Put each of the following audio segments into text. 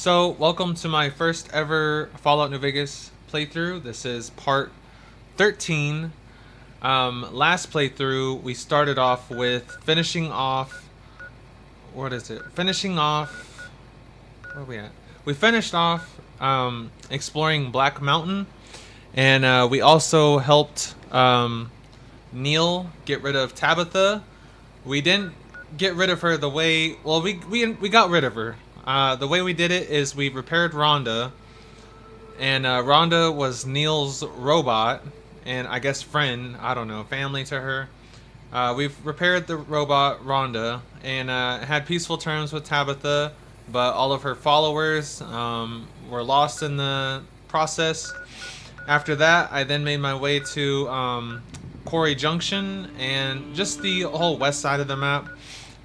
So, welcome to my first ever Fallout New Vegas playthrough. This is part 13. Last playthrough, we started off with finishing off. What is it? Finishing off. Where are we at? We finished off exploring Black Mountain, and we also helped Neil get rid of Tabitha. We didn't get rid of her the way. Well, we got rid of her. The way we did it is we repaired Rhonda, and Rhonda was Neil's robot, and I guess friend. I don't know, family to her. We've repaired the robot Rhonda, and had peaceful terms with Tabitha, but all of her followers were lost in the process. After that, I then made my way to Quarry Junction and just the whole west side of the map.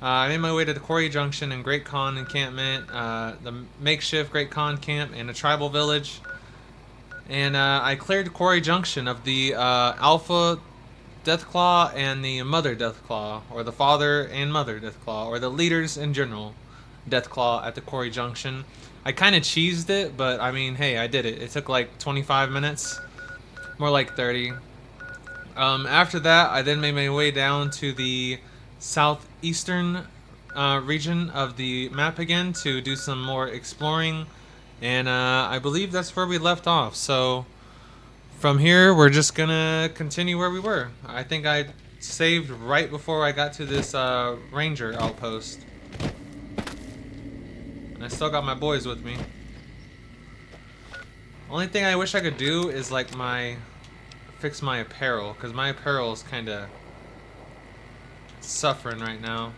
I made my way to the Quarry Junction and Repconn encampment, the makeshift Repconn camp, and a tribal village. And I cleared Quarry Junction of the Alpha Deathclaw and the Mother Deathclaw, or the Father and Mother Deathclaw, or the leaders in general Deathclaw at the Quarry Junction. I kind of cheesed it, but I mean, hey, I did it. It took like 25 minutes, more like 30. After that, I then made my way down to the southeastern region of the map again to do some more exploring, and I believe that's where we left off. So from here, we're just gonna continue where we were. I think I saved right before I got to this ranger outpost, and I still got my boys with me. Only thing I wish I could do is like fix my apparel, because my apparel is kind of suffering right now.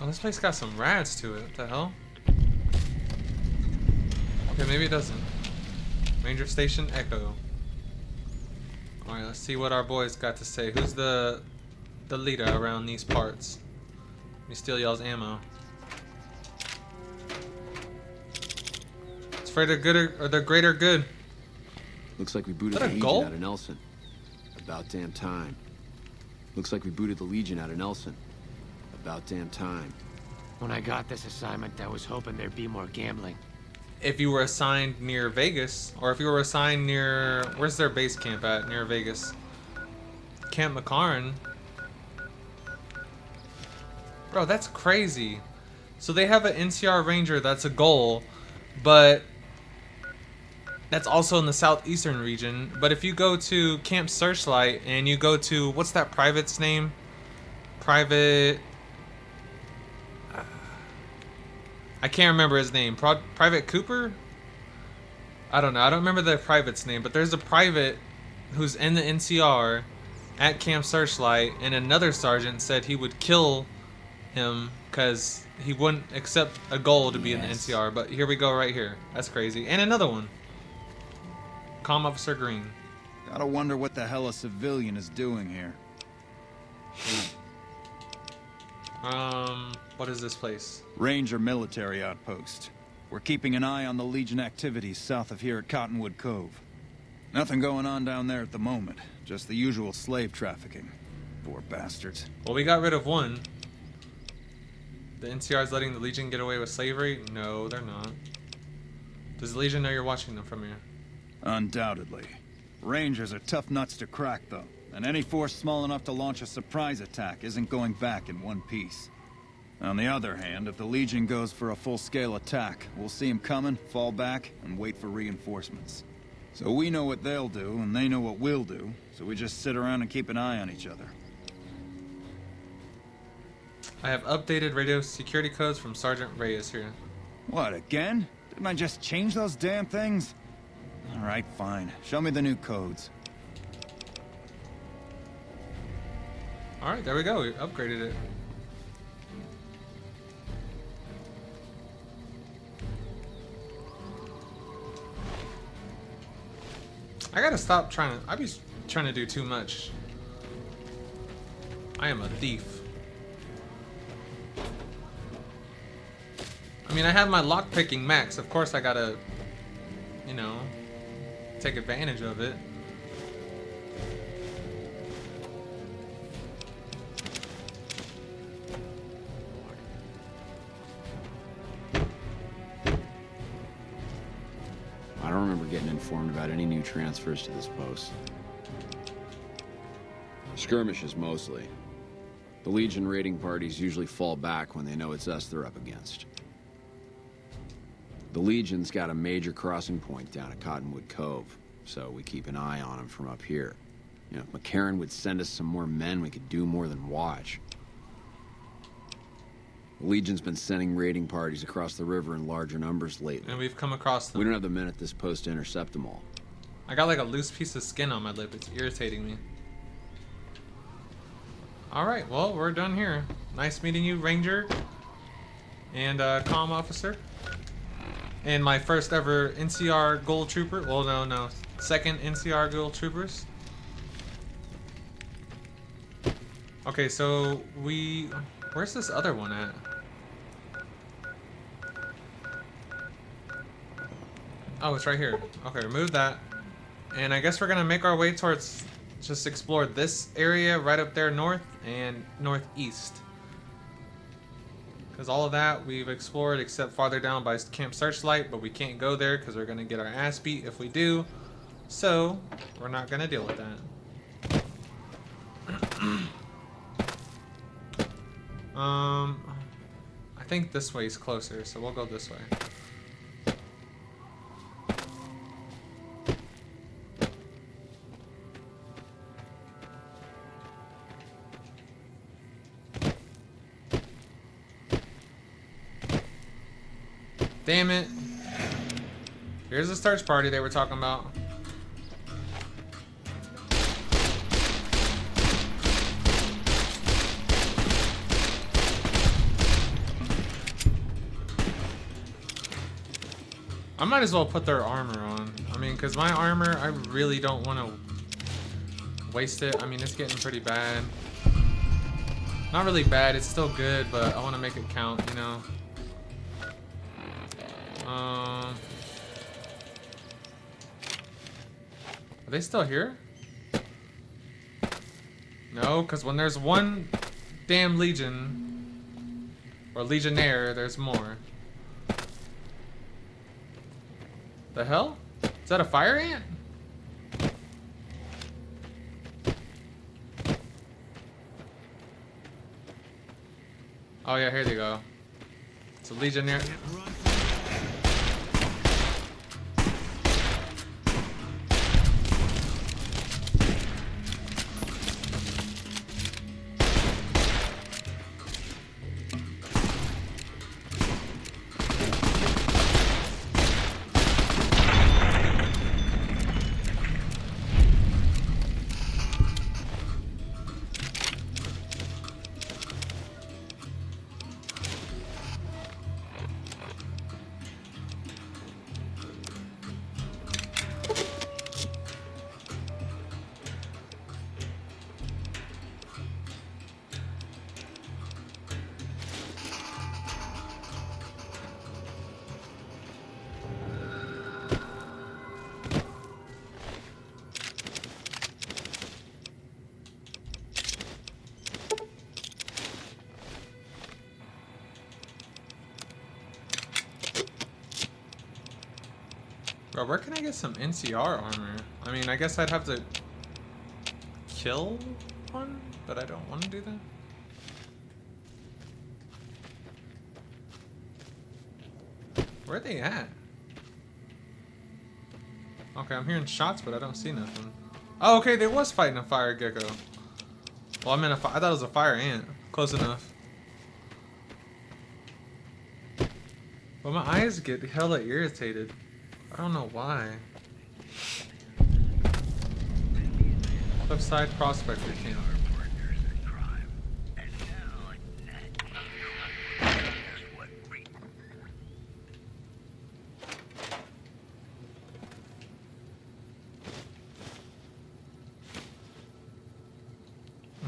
Oh, this place got some rads to it. What the hell? Okay, maybe it doesn't. Ranger Station Echo. Alright, let's see what our boys got to say. Who's the leader around these parts? Let me steal y'all's ammo. It's for the good or the greater good. Looks like we booted the Legion out of Nelson. About damn time. Looks like we booted the Legion out of Nelson. About damn time. When I got this assignment, I was hoping there'd be more gambling. If you were assigned near Vegas, or if you were assigned near... Where's their base camp at near Vegas? Camp McCarran. Bro, that's crazy. So they have an NCR Ranger that's a goal, but that's also in the southeastern region. But if you go to Camp Searchlight and you go to... What's that private's name? Private... I can't remember his name. Private Cooper? I don't know. I don't remember the private's name, but there's a private who's in the NCR at Camp Searchlight, and another sergeant said he would kill him because he wouldn't accept a goal to be in the NCR. But here we go right here. That's crazy. And another one. Comm Officer Green. Gotta wonder what the hell a civilian is doing here. What is this place? Ranger military outpost. We're keeping an eye on the Legion activities south of here at Cottonwood Cove. Nothing going on down there at the moment. Just the usual slave trafficking. Poor bastards. Well, we got rid of one. The NCR is letting the Legion get away with slavery? No, they're not. Does the Legion know you're watching them from here? Undoubtedly. Rangers are tough nuts to crack, though. And any force small enough to launch a surprise attack isn't going back in one piece. On the other hand, if the Legion goes for a full-scale attack, we'll see them coming, fall back, and wait for reinforcements. So we know what they'll do, and they know what we'll do, so we just sit around and keep an eye on each other. I have updated radio security codes from Sergeant Reyes here. What, again? Didn't I just change those damn things? Alright, fine. Show me the new codes. Alright, there we go. We upgraded it. I gotta stop trying to... I be trying to do too much. I am a thief. I mean, I have my lockpicking max. Of course I gotta, you know, take advantage of it. getting informed about any new transfers to this post. Skirmishes, mostly. The Legion raiding parties usually fall back when they know it's us they're up against. The Legion's got a major crossing point down at Cottonwood Cove, so we keep an eye on them from up here. You know, if McCarran would send us some more men, we could do more than watch. The Legion's been sending raiding parties across the river in larger numbers lately. And we've come across them. We don't have the men at this post to intercept them all. I got like a loose piece of skin on my lip. It's irritating me. Alright, well, we're done here. Nice meeting you, Ranger. And comm officer. And my first ever NCR Gold Trooper. Well, no. Second NCR Gold Troopers. Okay, so where's this other one at? Oh, it's right here. Okay, remove that. And I guess we're gonna make our way towards, just explore this area right up there north and northeast. Because all of that we've explored except farther down by Camp Searchlight, but we can't go there because we're gonna get our ass beat if we do. So, we're not gonna deal with that. I think this way is closer, so we'll go this way. Damn it. Here's the search party they were talking about. I might as well put their armor on. I mean, because my armor, I really don't want to waste it. I mean, it's getting pretty bad. Not really bad, it's still good, but I want to make it count, you know? Are they still here? No, because when there's one damn Legion, or Legionnaire, there's more. The hell? Is that a fire ant? Oh yeah, here they go. It's a Legionnaire. Bro, where can I get some NCR armor? I mean, I guess I'd have to kill one, but I don't want to do that. Where are they at? Okay, I'm hearing shots, but I don't see nothing. Oh, okay, they was fighting a fire gecko. Well, I meant I thought it was a fire ant. Close enough. But my eyes get hella irritated. I don't know why. Cliffside Prospector Camp.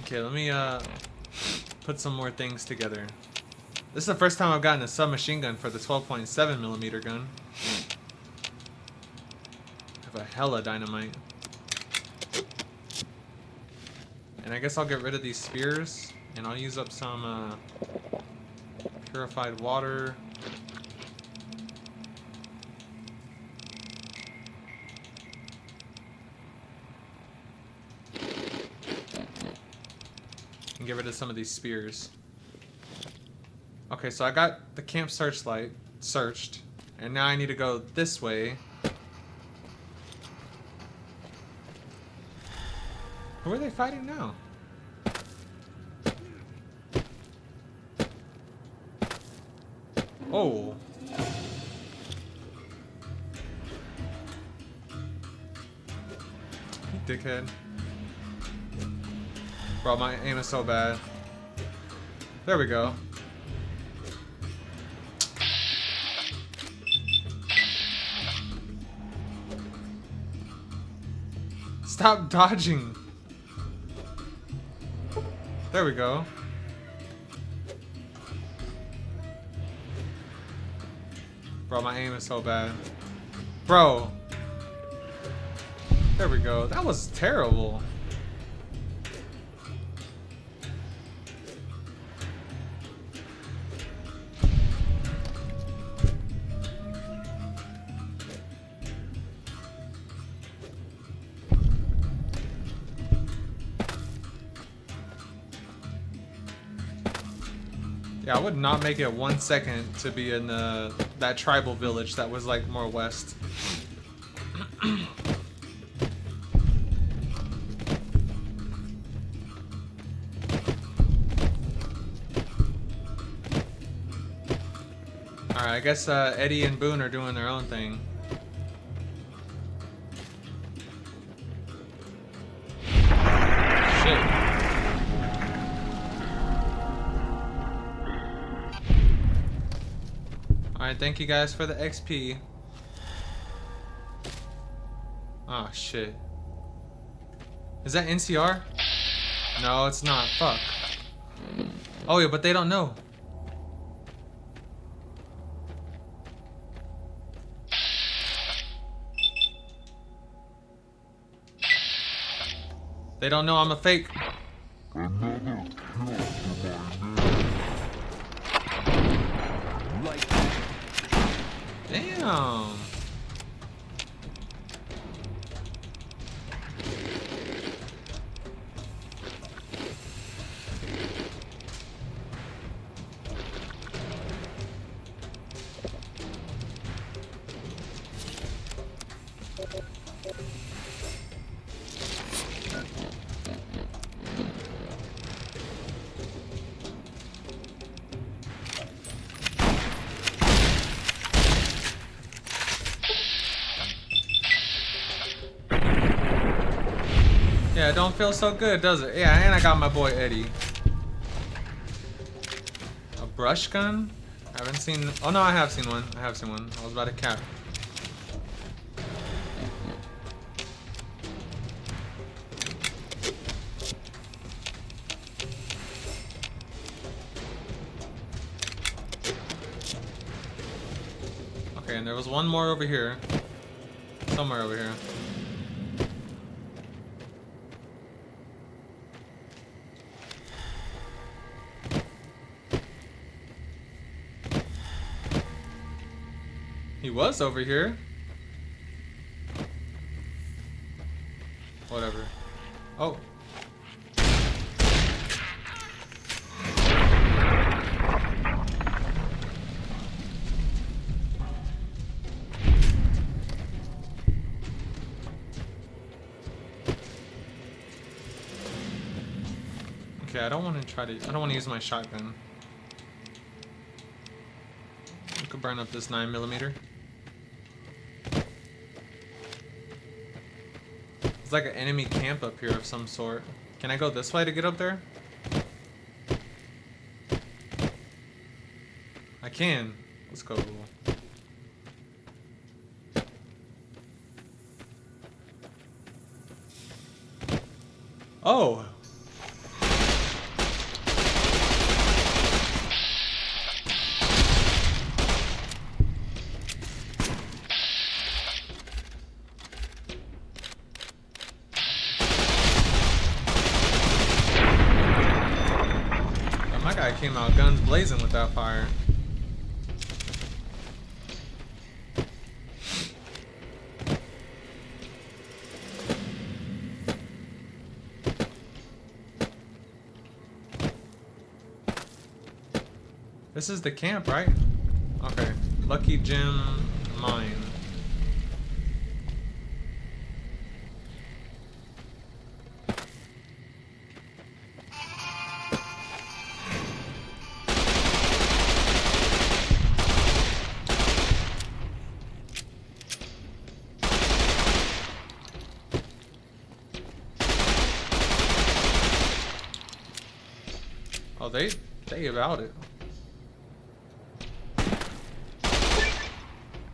Okay, let me put some more things together. This is the first time I've gotten a submachine gun for the 12.7mm gun. I have a hella dynamite. And I guess I'll get rid of these spears, and I'll use up some purified water. get rid of some of these spears. Okay, so I got the camp searchlight searched, and now I need to go this way. Who are they fighting now? Oh. You dickhead. Bro, my aim is so bad. There we go. Stop dodging. There we go. Bro, my aim is so bad. Bro. There we go. That was terrible. Yeah, I would not make it 1 second to be in that tribal village that was like more west. Alright, I guess Eddie and Boone are doing their own thing. Shit. Alright, thank you guys for the XP. Oh, shit. Is that NCR? No, it's not. Fuck. Oh, yeah, but they don't know. They don't know I'm a fake. Damn. Yeah, it don't feel so good, does it? Yeah, and I got my boy Eddie. A brush gun? I haven't seen... Oh, no, I have seen one. I have seen one. I was about to cap. Okay, and there was one more over here. Somewhere over here. He was over here. Whatever. Oh. Okay, I don't want to use my shotgun. I could burn up this 9mm. It's like an enemy camp up here of some sort. Can I go this way to get up there? I can. Let's go. Oh! My guy came out guns blazing with that fire. This is the camp, right? Okay. Lucky Gem Mine. Oh, they about it.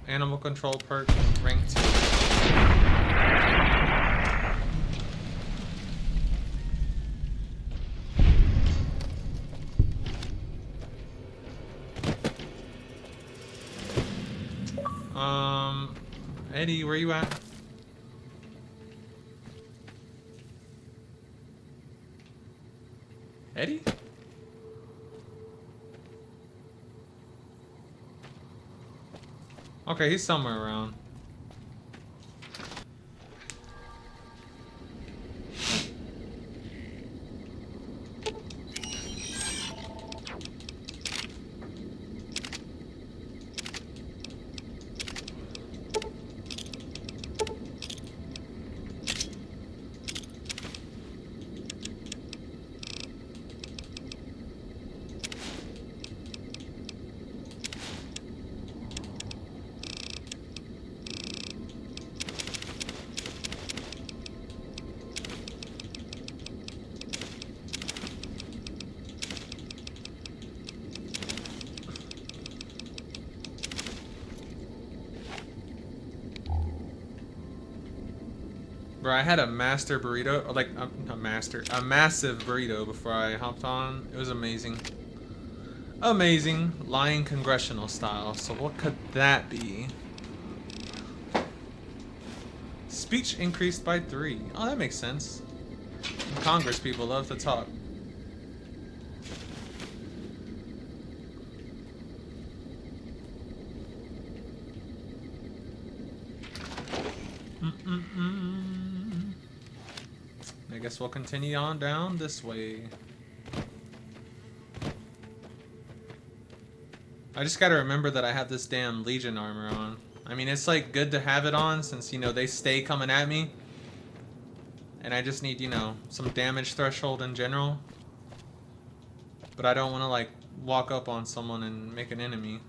Animal control perk, rank 2. Eddie, where you at? Eddie? Okay, he's somewhere around. Bro, I had a master burrito, or like a massive burrito before I hopped on. It was amazing. Amazing. Lying congressional style. So what could that be? Speech increased by 3. Oh, that makes sense. Congress people love to talk. I guess we'll continue on down this way. I just gotta remember that I have this damn Legion armor on. I mean, it's like good to have it on since, you know, they stay coming at me. And I just need, you know, some damage threshold in general. But I don't want to, like, walk up on someone and make an enemy.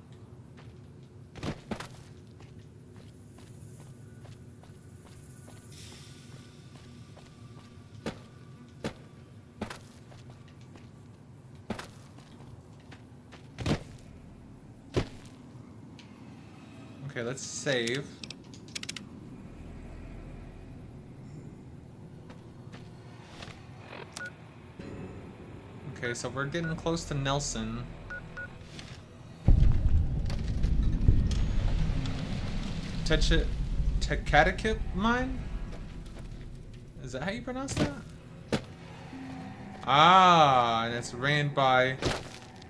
Okay, let's save. Okay, so we're getting close to Nelson. Tekatakip mine? Is that how you pronounce that? Ah, and it's ran by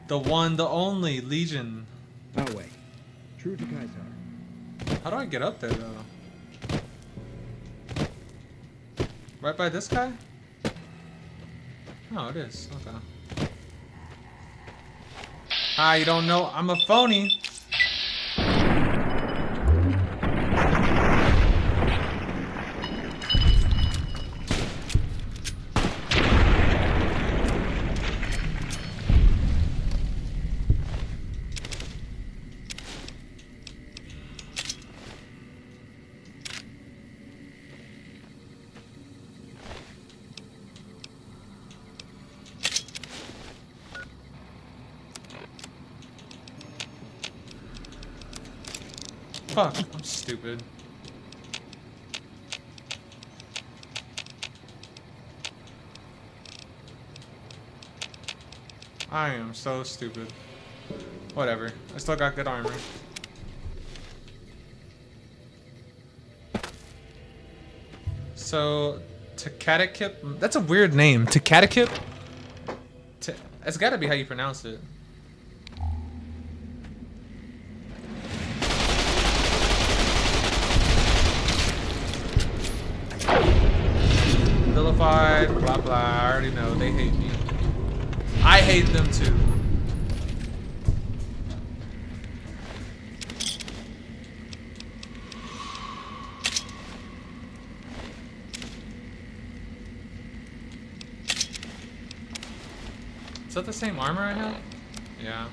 the one, the only Legion. Oh wait, true to Kaiser. How do I get up there though? Right by this guy? Oh, it is. Okay. Ah, you don't know? I'm a phony. Fuck, I'm stupid. I am so stupid. Whatever. I still got good armor. So, Tekatakip? That's a weird name. Tekatakip? It's gotta be how you pronounce it. Vilified, blah blah, I already know, they hate me. I hate them too. that the same armor I have? Yeah.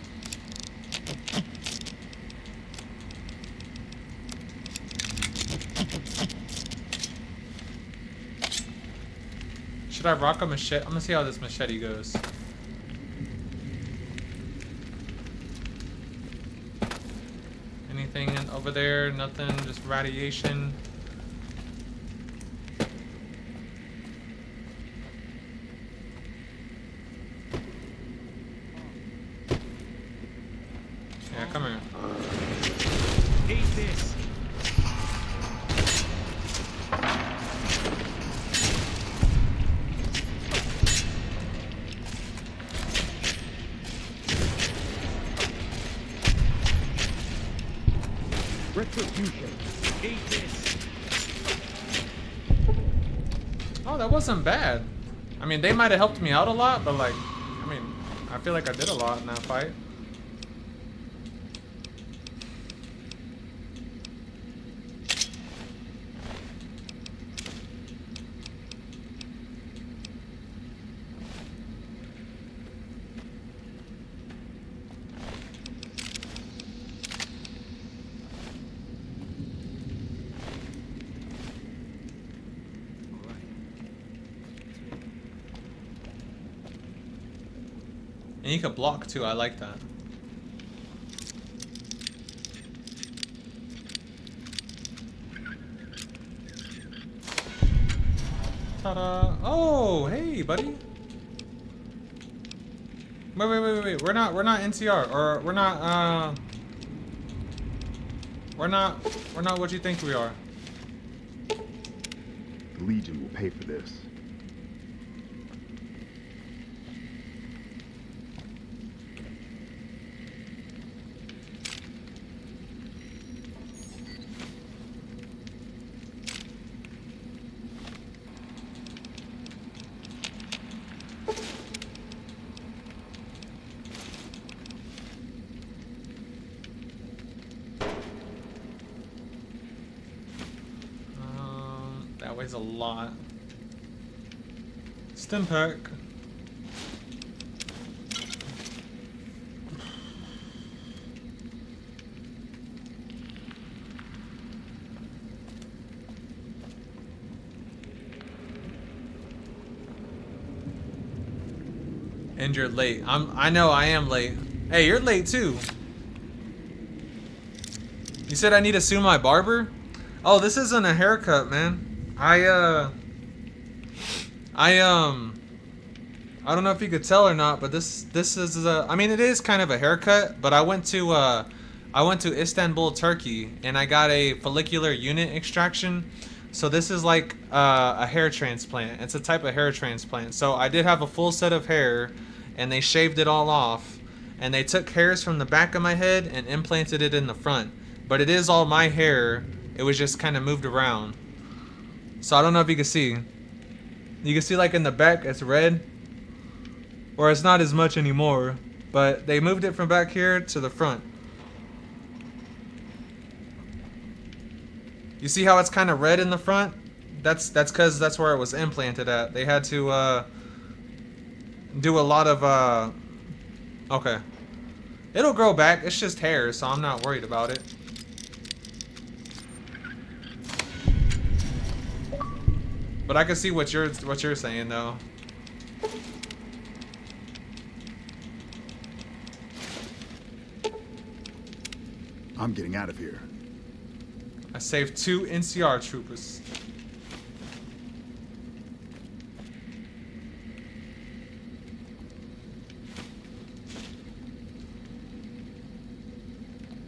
Should I rock a machete? I'm gonna see how this machete goes. Anything over there? Nothing, just radiation. Yeah, come here. Need this. Retribution. Need this. Oh, that wasn't bad. I mean, they might have helped me out a lot, but like, I mean, I feel like I did a lot in that fight. And you can block too, I like that. Ta-da! Oh, hey, buddy. Wait. We're not NCR, or we're not what you think we are. The Legion will pay for this. That weighs a lot. Stim pack. And you're late. I know I am late. Hey, you're late too. You said I need to sue my barber? Oh, this isn't a haircut, man. I don't know if you could tell or not, but this is I mean, it is kind of a haircut, but I went to Istanbul, Turkey, and I got a follicular unit extraction. So this is like a hair transplant. It's a type of hair transplant. So I did have a full set of hair, and they shaved it all off, and they took hairs from the back of my head and implanted it in the front. But it is all my hair. It was just kind of moved around. So I don't know if you can see. You can see like in the back it's red. Or it's not as much anymore. But they moved it from back here to the front. You see how it's kind of red in the front? That's because that's where it was implanted at. They had to do a lot of okay. It'll grow back. It's just hair, so I'm not worried about it. But I can see what you're saying though. I'm getting out of here. I saved 2 NCR troopers.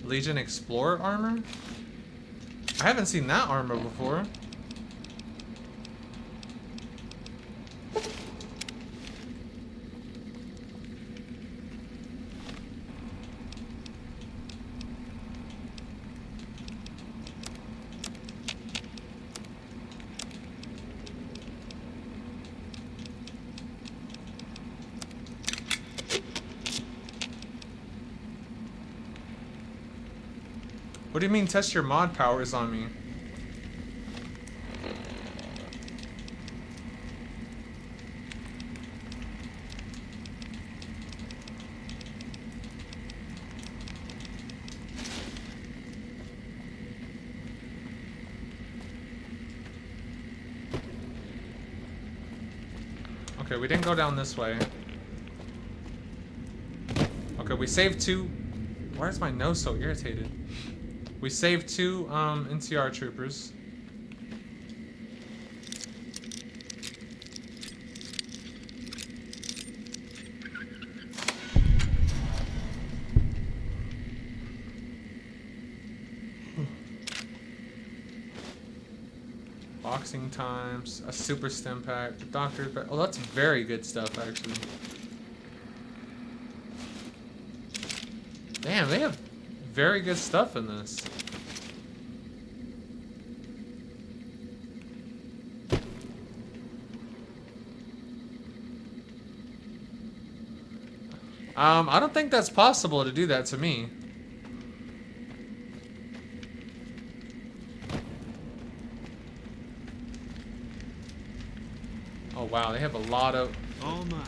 Legion Explorer armor? I haven't seen that armor before. What do you mean test your mod powers on me? Okay, we didn't go down this way. Okay, we saved 2. Why is my nose so irritated? We saved 2 NCR troopers. Boxing times, a super stim pack, doctor's pack. Oh, that's very good stuff, actually. Damn, they have very good stuff in this. I don't think that's possible to do that to me. Oh wow, they have a lot of. All mine.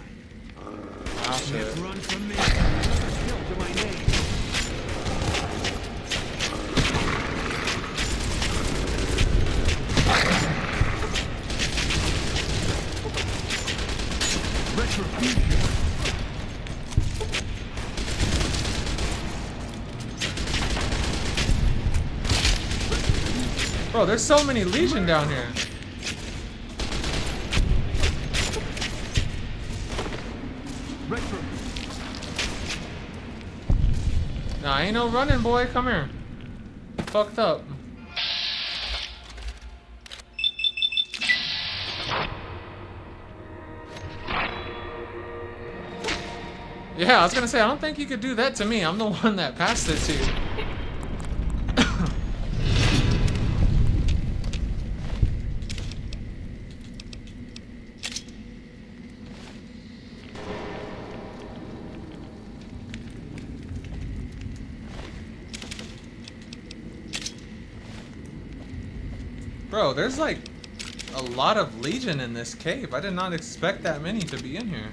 Wow, shit. Run from me. Still to my name. Retribution. Bro, there's so many Legion down here. Nah, ain't no running, boy. Come here. Fucked up. Yeah, I was gonna say, I don't think you could do that to me. I'm the one that passed it to you. Bro, there's like a lot of Legion in this cave. I did not expect that many to be in here.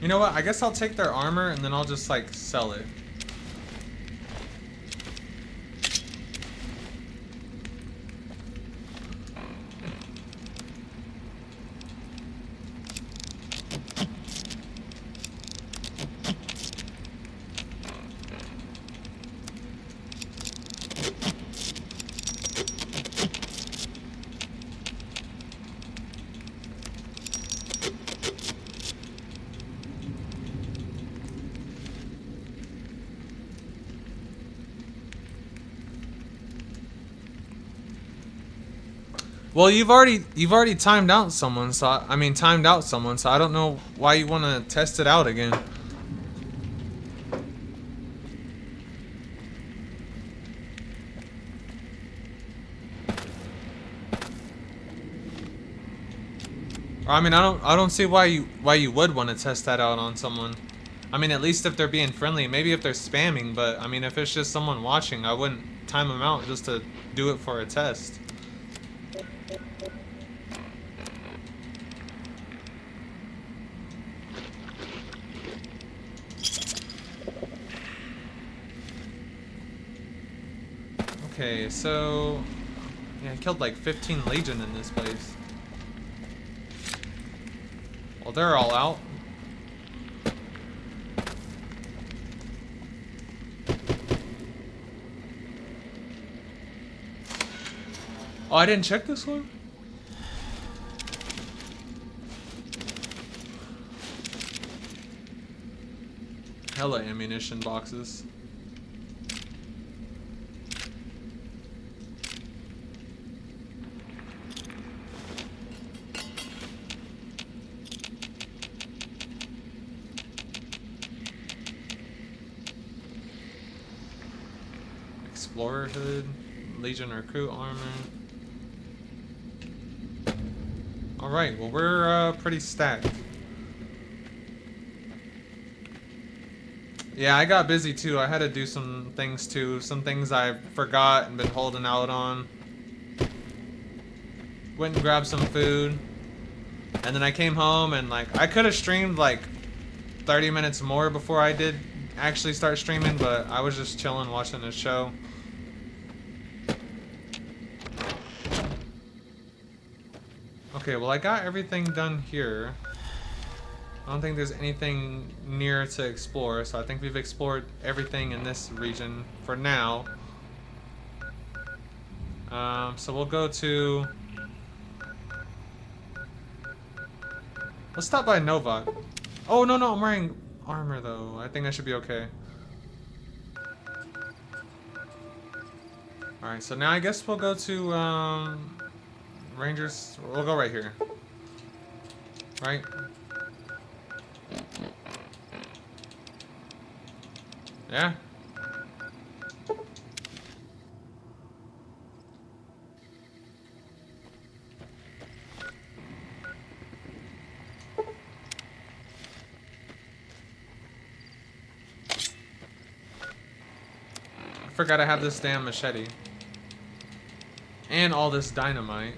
You know what? I guess I'll take their armor and then I'll just like sell it. Well, you've already timed out someone, so I mean timed out someone, so I don't know why you want to test it out again. I mean, I don't see why you would want to test that out on someone. I mean, at least if they're being friendly, maybe if they're spamming, but I mean, if it's just someone watching, I wouldn't time them out just to do it for a test. Okay, so yeah, I killed like 15 Legion in this place. Well, they're all out. Oh, I didn't check this one? Hella ammunition boxes. Explorer hood, Legion recruit armor. Alright, well we're pretty stacked. Yeah, I got busy too. I had to do some things too. Some things I forgot and been holding out on. Went and grabbed some food. And then I came home and like I could have streamed like 30 minutes more before I did actually start streaming, but I was just chilling watching the show. Okay, well I got everything done here. I don't think there's anything near to explore, so I think we've explored everything in this region for now. So we'll go to... Let's stop by Novak. Oh, no, I'm wearing armor, though. I think I should be okay. Alright, so now I guess we'll go to, Rangers. We'll go right here. Right? Yeah? I forgot I have this damn machete. And all this dynamite.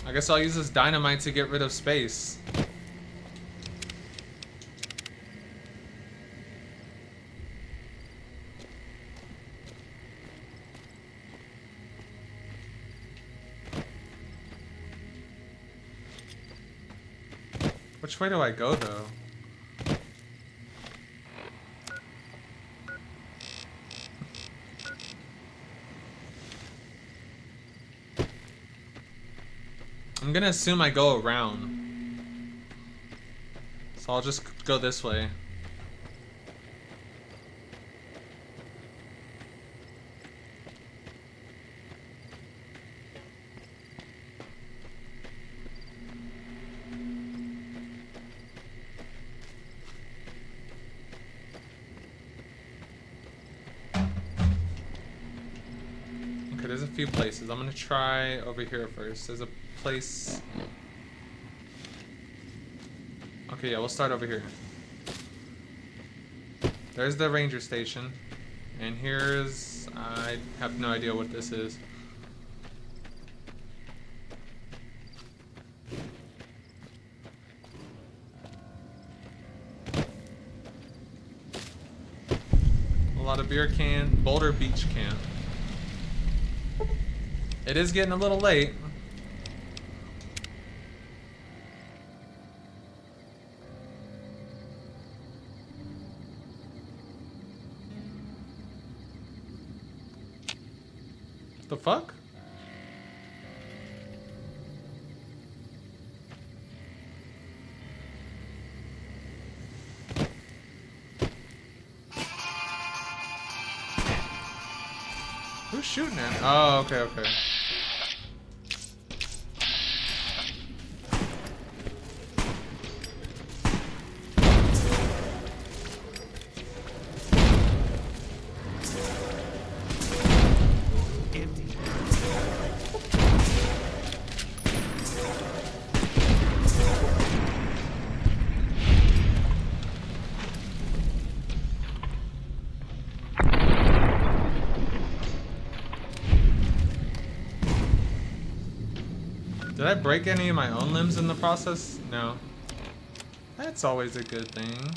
I guess I'll use this dynamite to get rid of space. Which way do I go, though? I'm gonna assume I go around. So I'll just go this way. Okay, there's a few places. I'm gonna try over here first. There's a place... Okay, yeah, we'll start over here. There's the ranger station. And here's... I have no idea what this is. A lot of beer can. Boulder Beach Camp. It is getting a little late. The fuck? Who's shooting at? Oh, okay. Did I break any of my own limbs in the process? No. That's always a good thing.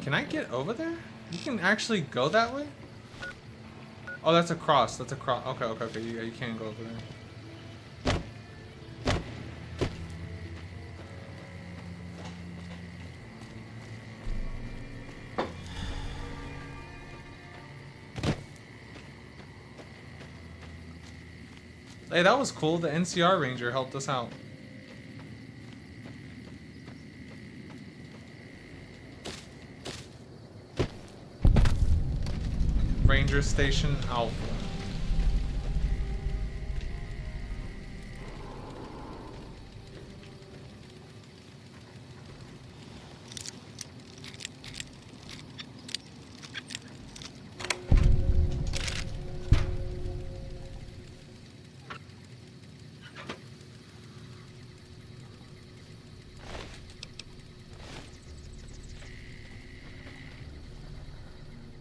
Can I get over there? You can actually go that way? Oh, that's a cross. That's a cross. Okay. Yeah, you can go over there. Hey, that was cool. The NCR Ranger helped us out. Ranger Station Alpha.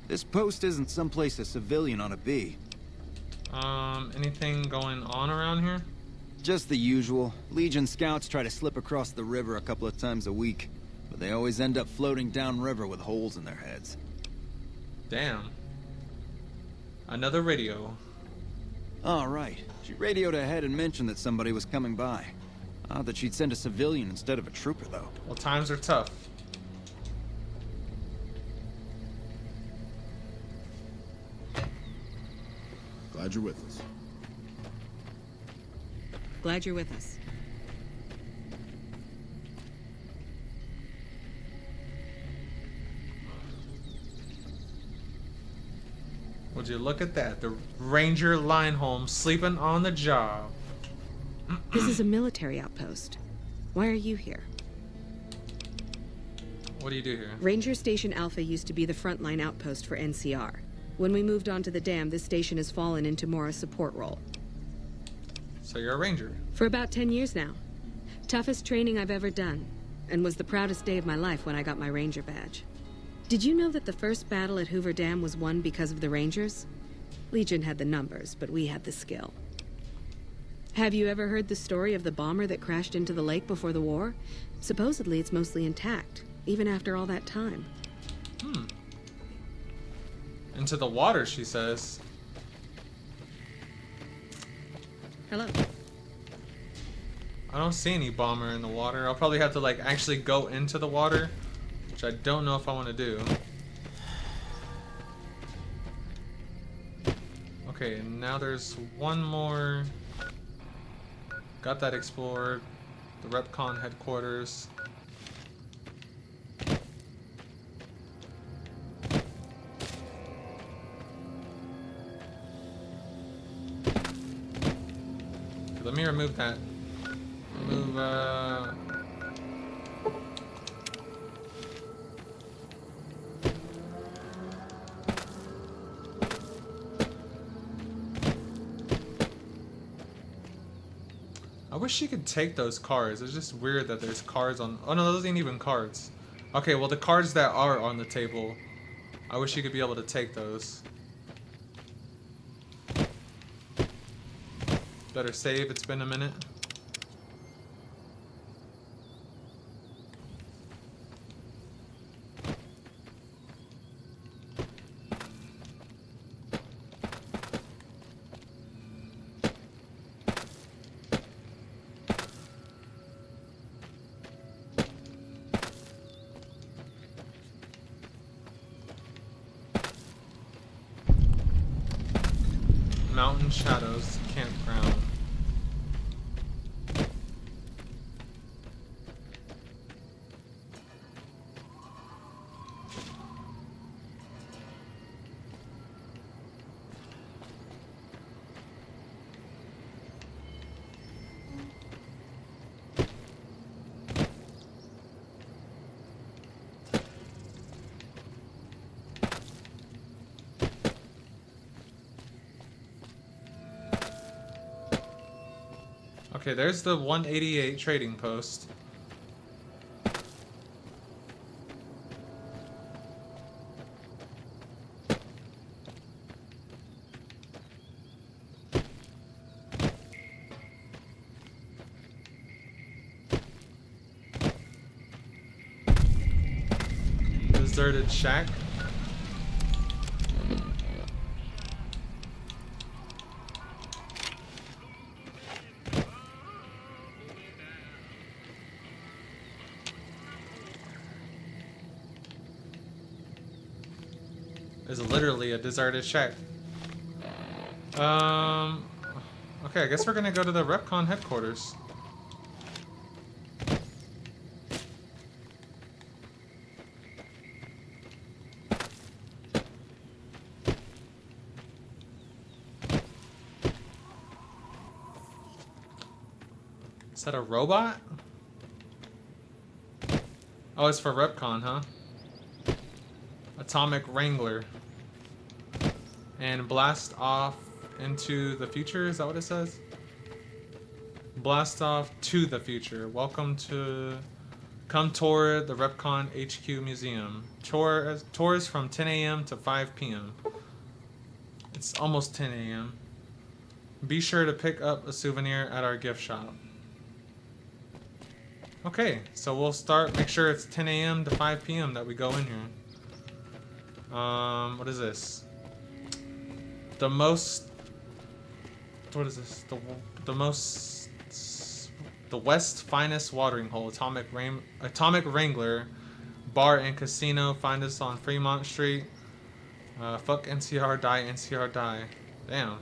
This post isn't someplace a civilian ought to be. Anything going on around here? Just the usual. Legion scouts try to slip across the river a couple of times a week, but they always end up floating downriver with holes in their heads. Damn. Another radio. All right. She radioed ahead and mentioned that somebody was coming by. Odd that she'd send a civilian instead of a trooper, though. Well, times are tough. Glad you're with us. Glad you're with us. Would you look at that? The Ranger Lineholm sleeping on the job. This is a military outpost. Why are you here? What do you do here? Ranger Station Alpha used to be the frontline outpost for NCR. When we moved on to the dam, this station has fallen into more a support role. So you're a ranger. For about 10 years now. Toughest training I've ever done, and was the proudest day of my life when I got my ranger badge. Did you know that the first battle at Hoover Dam was won because of the Rangers? Legion had the numbers, but we had the skill. Have you ever heard the story of the bomber that crashed into the lake before the war? Supposedly it's mostly intact, even after all that time. Into the water, she says. Hello. I don't see any bomber in the water. I'll probably have to like actually go into the water, which I don't know if I want to do. Okay, now there's one more. Got that explored. The Repconn headquarters. Let me remove that. Remove, I wish you could take those cards. It's just weird that there's cards on... Oh no, those ain't even cards. Okay, well the cards that are on the table, I wish you could be able to take those. Better save, it's been a minute. Mountain Shadows Campground. Okay, there's the 188 trading post. Deserted shack. Is literally a deserted shack. Okay, I guess we're gonna go to the Repconn headquarters. Is that a robot? Oh, it's for Repconn, huh? Atomic Wrangler. And blast off into the future, is that what it says? Blast off to the future. Come tour the Repconn HQ Museum. Tours from 10 a.m. to 5 p.m. It's almost 10 a.m. Be sure to pick up a souvenir at our gift shop. Okay, so we'll make sure it's 10 a.m. to 5 p.m. that we go in here. What is this? What is this? The West finest watering hole, Atomic Wrangler, bar and casino. Find us on Fremont Street. Fuck NCR, die NCR, die. Damn.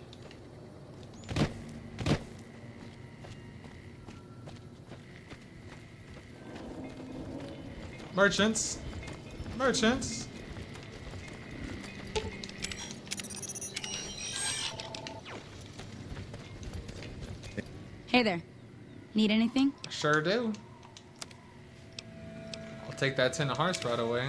Merchants. Merchants. Hey there. Need anything? Sure do. I'll take that 10 of hearts right away.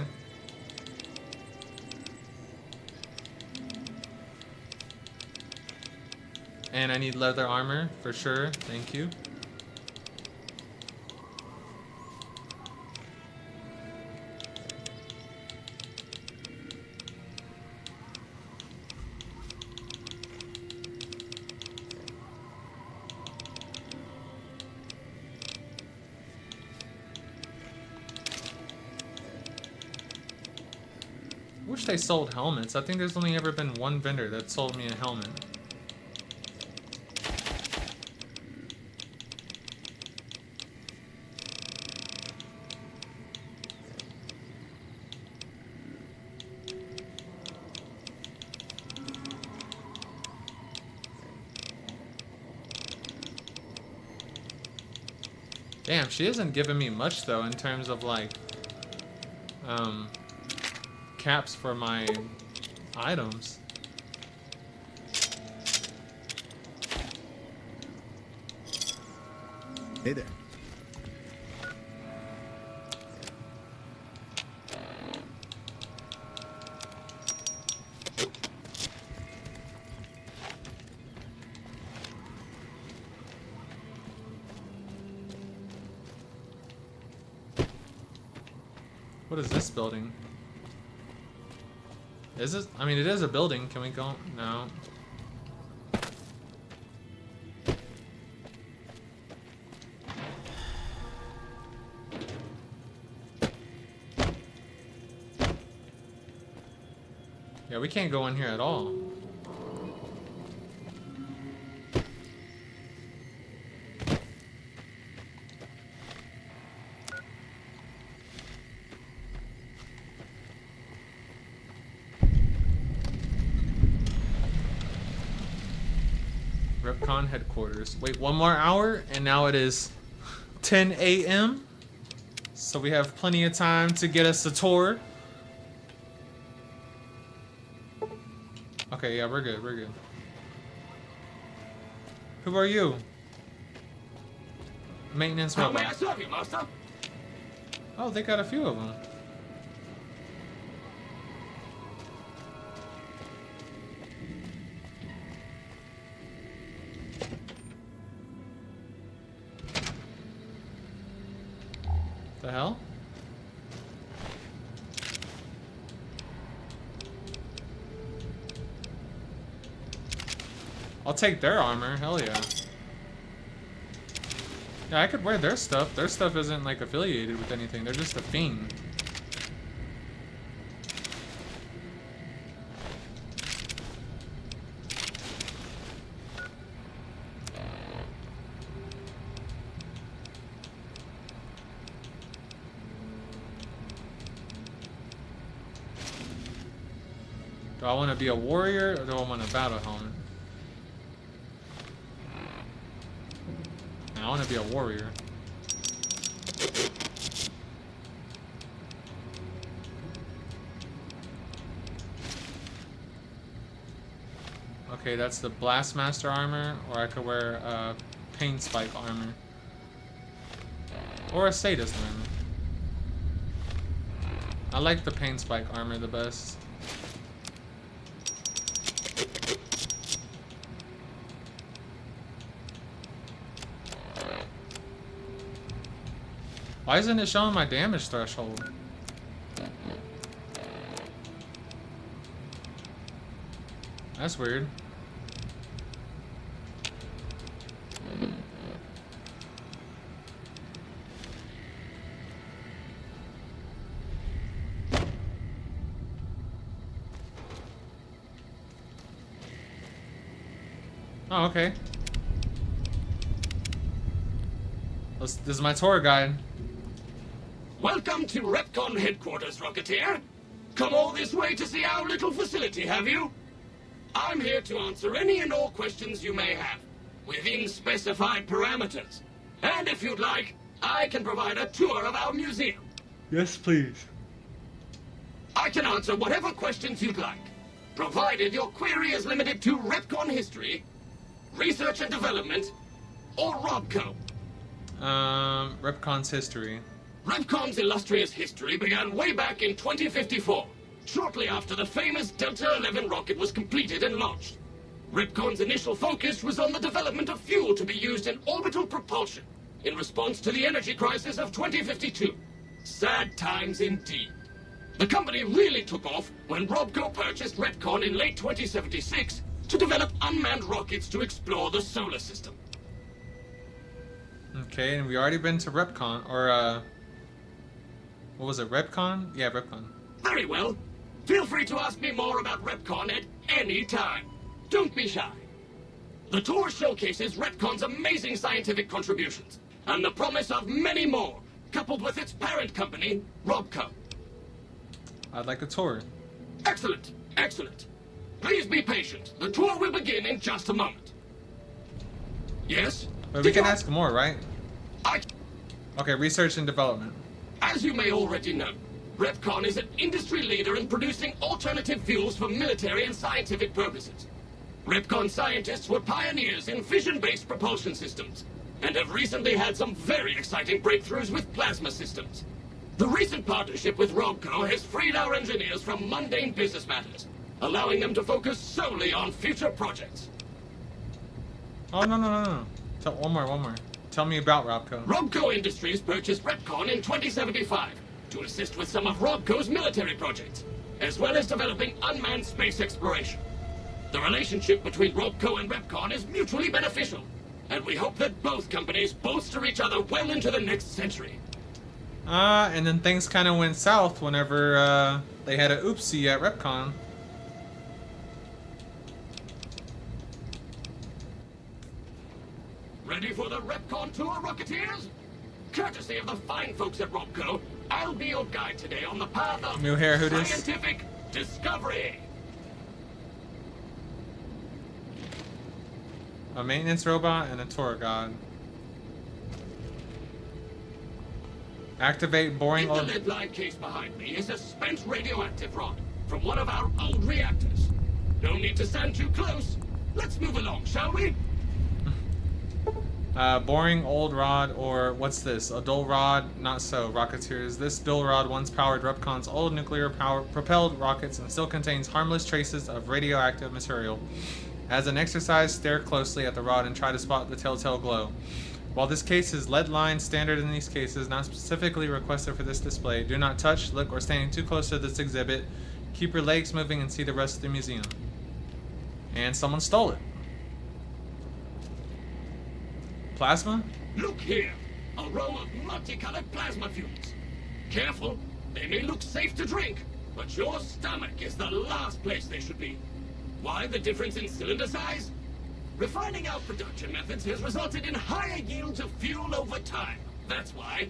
And I need leather armor for sure. Thank you. Wish they sold helmets. I think there's only ever been one vendor that sold me a helmet. Damn, she hasn't given me much though in terms of like caps for my items. Hey there. What is this building? Is this? I mean, it is a building. Can we go? No. Yeah, we can't go in here at all. Repconn headquarters. Wait, one more hour, and now it is 10 a.m. So we have plenty of time to get us a tour. Okay, yeah, we're good, we're good. Who are you? Maintenance How may I robot. serve you, master? Oh, they got a few of them. The hell? I'll take their armor, hell yeah. Yeah, I could wear their stuff. Their stuff isn't like affiliated with anything. They're just a fiend. Do I want to be a warrior or do I want a battle helmet? I want to be a warrior. Okay, that's the Blastmaster armor, or I could wear Pain Spike armor. Or a Sadist armor. I like the Pain Spike armor the best. Why isn't it showing my damage threshold? That's weird. Oh, okay. This is my tour guide. Welcome to Repconn headquarters, Rocketeer. Come all this way to see our little facility, have you? I'm here to answer any and all questions you may have, within specified parameters. And if you'd like, I can provide a tour of our museum. Yes, please. I can answer whatever questions you'd like, provided your query is limited to Repconn history, research and development, or Robco. Repconn's history. Repconn's illustrious history began way back in 2054, shortly after the famous Delta-11 rocket was completed and launched. Repconn's initial focus was on the development of fuel to be used in orbital propulsion, in response to the energy crisis of 2052. Sad times indeed. The company really took off when Robco purchased Repconn in late 2076 to develop unmanned rockets to explore the solar system. Okay, and we already been to Repconn, or what was it, Repconn? Yeah, Repconn. Very well. Feel free to ask me more about Repconn at any time. Don't be shy. The tour showcases Repconn's amazing scientific contributions, and the promise of many more, coupled with its parent company, Robco. I'd like a tour. Excellent, excellent. Please be patient. The tour will begin in just a moment. Yes? But we Did can you- ask more, right? I... Okay, research and development. As you may already know, Repconn is an industry leader in producing alternative fuels for military and scientific purposes. Repconn scientists were pioneers in fission-based propulsion systems, and have recently had some very exciting breakthroughs with plasma systems. The recent partnership with Robco has freed our engineers from mundane business matters, allowing them to focus solely on future projects. Oh, no. One more. Tell me about Robco. Robco Industries purchased Repconn in 2075 to assist with some of Robco's military projects, as well as developing unmanned space exploration. The relationship between Robco and Repconn is mutually beneficial, and we hope that both companies bolster each other well into the next century. And then things kind of went south whenever they had a oopsie at Repconn. Ready for the Repconn tour, Rocketeers? Courtesy of the fine folks at Robco, I'll be your guide today on the path of New hair, who dis? scientific discovery. A maintenance robot and a tour guide. Activate boring In the old... lead line case behind me is a spent radioactive rod from one of our old reactors. No need to stand too close. Let's move along, shall we? Boring old rod, or what's this? A dull rod? Not so, Rocketeers. This dull rod once powered Repconn's old nuclear-propelled rockets and still contains harmless traces of radioactive material. As an exercise, stare closely at the rod and try to spot the telltale glow. While this case is lead-lined, standard in these cases, not specifically requested for this display, do not touch, look, or stand too close to this exhibit. Keep your legs moving and see the rest of the museum. And someone stole it. Plasma? Look here, a row of multicolored plasma fumes. Careful, they may look safe to drink, but your stomach is the last place they should be. Why the difference in cylinder size? Refining our production methods has resulted in higher yields of fuel over time. That's why.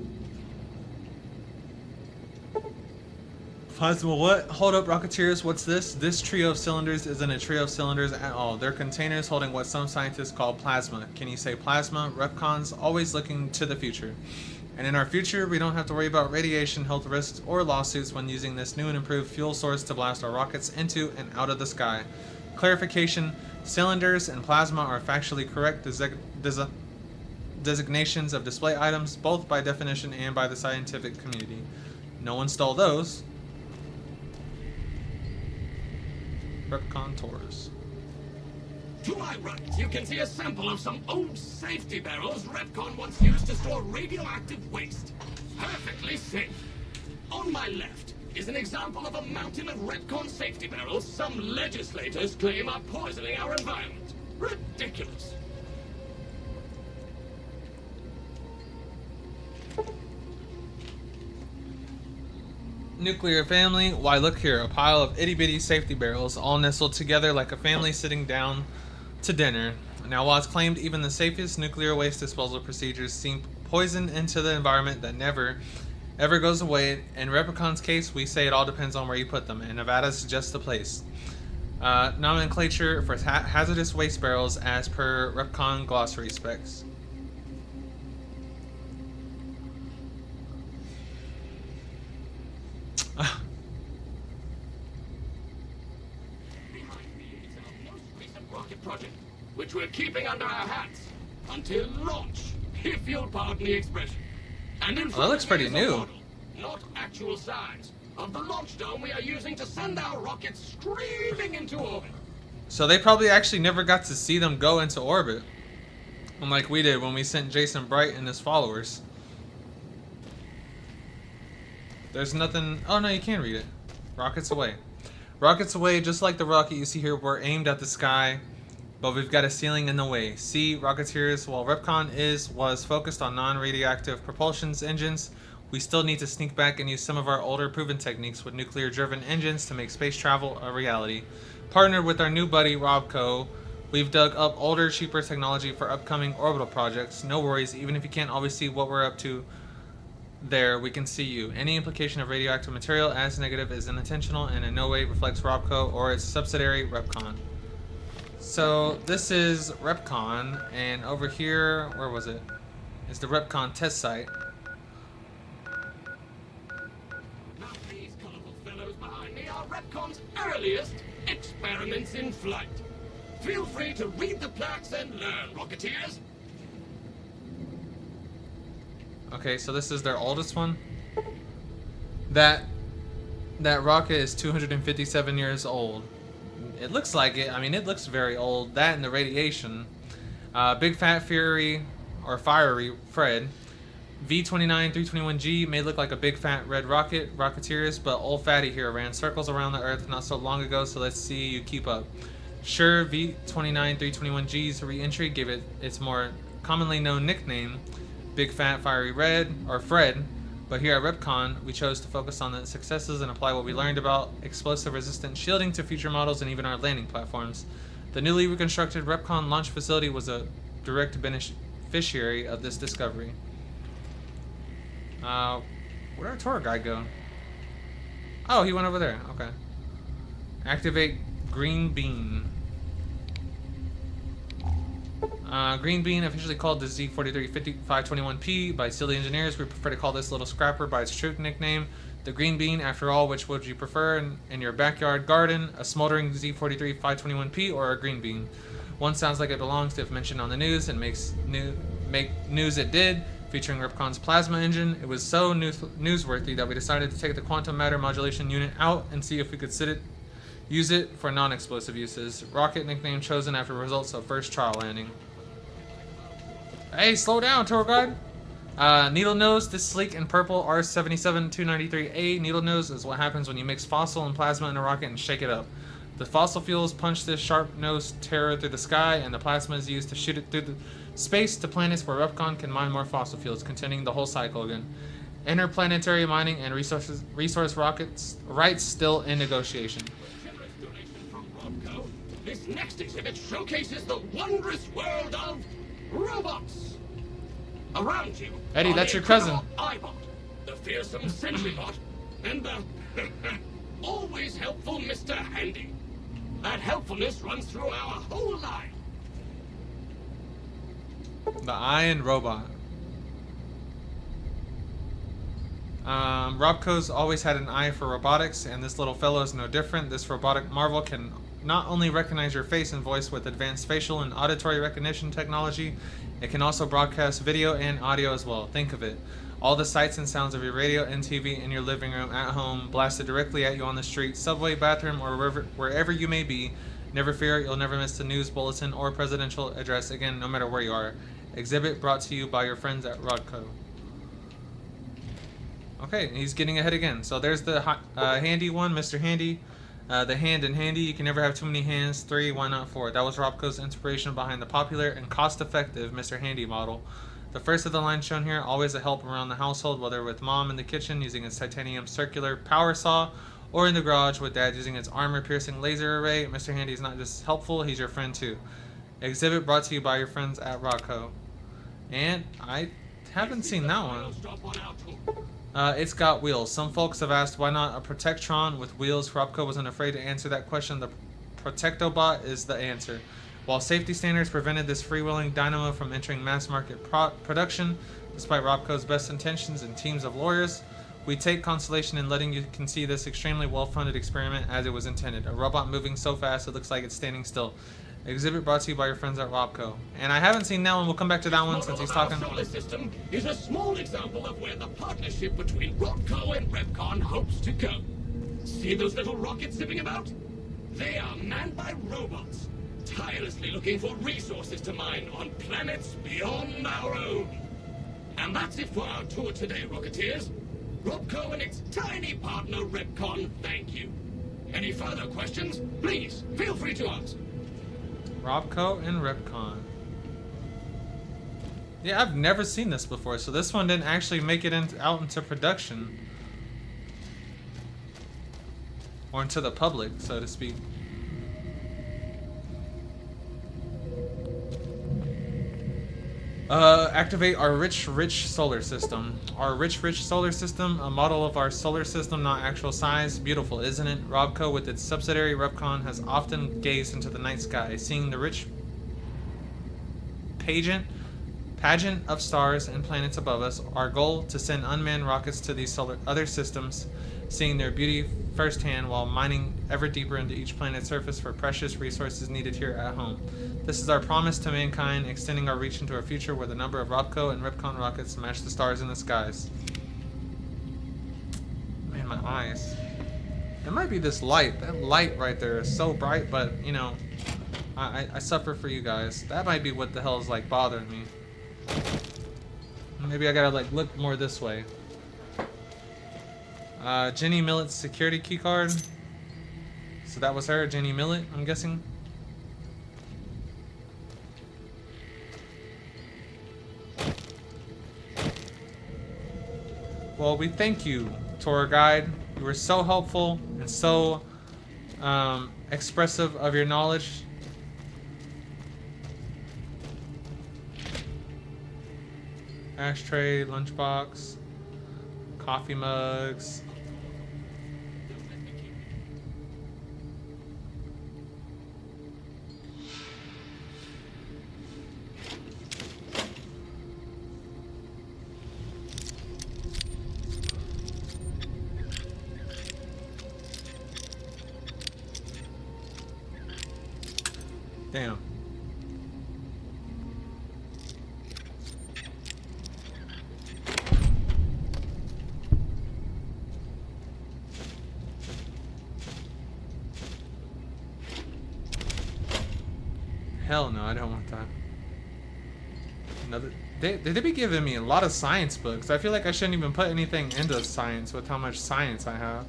Plasma what? Hold up, Rocketeers, what's this? This trio of cylinders isn't a trio of cylinders at all. They're containers holding what some scientists call plasma. Can you say plasma? Repcon's always looking to the future. And in our future, we don't have to worry about radiation, health risks, or lawsuits when using this new and improved fuel source to blast our rockets into and out of the sky. Clarification, cylinders and plasma are factually correct designations of display items, both by definition and by the scientific community. No one stole those. Repconn tours. To my right, you can see a sample of some old safety barrels Repconn once used to store radioactive waste. Perfectly safe. On my left is an example of a mountain of Repconn safety barrels some legislators claim are poisoning our environment. Ridiculous. Nuclear family, why look here, a pile of itty-bitty safety barrels all nestled together like a family sitting down to dinner. Now while it's claimed even the safest nuclear waste disposal procedures seem poison into the environment that never ever goes away, in Repconn's case we say it all depends on where you put them, and Nevada's just the place. Nomenclature for hazardous waste barrels as per Repconn glossary specs. Behind me is our most recent rocket project, which we're keeping under our hats until launch, if you'll pardon the expression. And in Well, that looks pretty is a new. model, not actual size, of the launch dome we are using to send our rockets screaming into orbit. So they probably actually never got to see them go into orbit, unlike we did when we sent Jason Bright and his followers. There's nothing. Oh no, you can read it. Rockets away. Rockets away, just like the rocket you see here, were aimed at the sky, but we've got a ceiling in the way. See, Rocketeers, while Repconn was focused on non-radioactive propulsion engines, we still need to sneak back and use some of our older proven techniques with nuclear-driven engines to make space travel a reality. Partnered with our new buddy Robco, we've dug up older, cheaper technology for upcoming orbital projects. No worries, even if you can't always see what we're up to there, we can see you. Any implication of radioactive material as negative is unintentional and in no way reflects Robco or its subsidiary Repconn. So this is Repconn, and over here, where was it? It's the Repconn test site. Now these colorful fellows behind me are Repconn's earliest experiments in flight. Feel free to read the plaques and learn, Rocketeers. Okay, so this is their oldest one. That rocket is 257 years old. It looks like it. I mean, it looks very old. That and the radiation. Big Fat Fury, or Fiery Fred. V-29 321G may look like a big fat red rocket, Rocketeers, but old fatty here ran circles around the Earth not so long ago, so let's see you keep up. Sure, V-29 321G's re-entry gave it its more commonly known nickname, Big Fat Fiery Red, or Fred, but here at Repconn, we chose to focus on the successes and apply what we learned about explosive-resistant shielding to future models and even our landing platforms. The newly reconstructed Repconn launch facility was a direct beneficiary of this discovery. Where'd our tour guide go? Oh, he went over there. Okay. Activate Green Bean. Green Bean, officially called the Z43-521P by silly engineers. We prefer to call this little scrapper by its true nickname, the Green Bean. After all, which would you prefer in your backyard garden, a smoldering Z43-521P or a Green Bean? One sounds like it belongs to if mentioned on the news and make news it did, featuring Repconn's plasma engine. It was so newsworthy that we decided to take the quantum matter modulation unit out and see if we could use it for non-explosive uses. Rocket nickname chosen after results of first trial landing. Hey, slow down, tour guide. Needle nose, this sleek and purple R77-293A needle nose is what happens when you mix fossil and plasma in a rocket and shake it up. The fossil fuels punch this sharp-nosed terror through the sky, and the plasma is used to shoot it through the space to planets where Repconn can mine more fossil fuels, continuing the whole cycle again. Interplanetary mining and resource rockets rights still in negotiation. Generous donation from Robco. This next exhibit showcases the wondrous world of robots. Around you, Eddie, are that's the your cousin. incredible iBot, the fearsome SentryBot, and the Always helpful, Mr. Handy. That helpfulness runs through our whole line. The Iron Robot. Robco's always had an eye for robotics, and this little fellow is no different. This robotic marvel can not only recognize your face and voice with advanced facial and auditory recognition technology, it can also broadcast video and audio as well. Think of it. All the sights and sounds of your radio and TV in your living room, at home, blasted directly at you on the street, subway, bathroom, or wherever you may be. Never fear, you'll never miss the news bulletin or presidential address again, no matter where you are. Exhibit brought to you by your friends at Repconn. Okay, he's getting ahead again. So there's the handy one, Mr. Handy. The hand in handy, you can never have too many hands. 3, why not 4? That was Robco's inspiration behind the popular and cost-effective Mr. Handy model. The first of the line shown here, always a help around the household, whether with mom in the kitchen using his titanium circular power saw, or in the garage with dad using his armor-piercing laser array. Mr. Handy is not just helpful, he's your friend too. Exhibit brought to you by your friends at Repconn. And I haven't seen that one. It's got wheels. Some folks have asked why not a Protectron with wheels. Repconn wasn't afraid to answer that question. The Protectobot is the answer. While safety standards prevented this freewheeling dynamo from entering mass market production, despite Repconn's best intentions and teams of lawyers, we take consolation in letting you can see this extremely well-funded experiment as it was intended. A robot moving so fast it looks like it's standing still. Exhibit brought to you by your friends at Repconn. And I haven't seen that one. We'll come back to that one since he's talking. The solar system is a small example of where the partnership between Repco and Repconn hopes to go. See those little rockets zipping about? They are manned by robots, tirelessly looking for resources to mine on planets beyond our own. And that's it for our tour today, Rocketeers. Repco and its tiny partner, Repconn, thank you. Any further questions? Please, feel free to ask. Repco and Repconn. Yeah, I've never seen this before, so this one didn't actually make it out into production. Or into the public, so to speak. Activate our rich solar system. Our rich solar system, a model of our solar system, not actual size. Beautiful, isn't it? Repco, with its subsidiary Repconn, has often gazed into the night sky, seeing the rich pageant of stars and planets above us. Our goal, to send unmanned rockets to these other systems, seeing their beauty firsthand while mining ever deeper into each planet's surface for precious resources needed here at home. This is our promise to mankind, extending our reach into a future where the number of Repco and Repconn rockets match the stars in the skies. Man, my eyes. It might be this light. That light right there is so bright, but, you know, I suffer for you guys. That might be what the hell is, like, bothering me. Maybe I gotta, like, look more this way. Jenny Millett's security keycard. So that was her, Jenny Millett, I'm guessing. Well, we thank you, tour guide. You were so helpful and so expressive of your knowledge. Ashtray, lunchbox, coffee mugs. Damn. Hell no, I don't want that. Another. They be giving me a lot of science books. I feel like I shouldn't even put anything into science with how much science I have.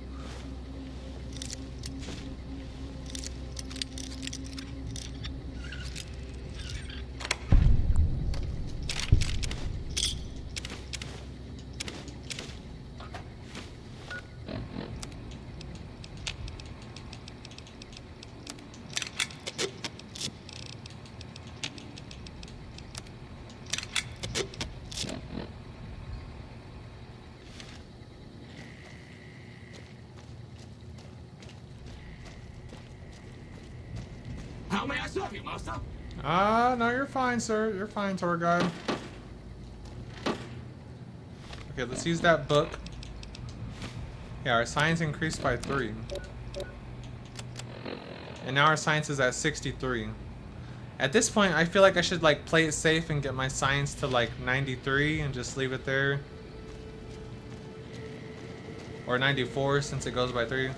How may I serve you, master? No, you're fine, sir. You're fine, tour guide. Okay, let's use that book. Yeah, our science increased by 3. And now our science is at 63. At this point, I feel like I should like play it safe and get my science to like 93 and just leave it there. Or 94 since it goes by 3.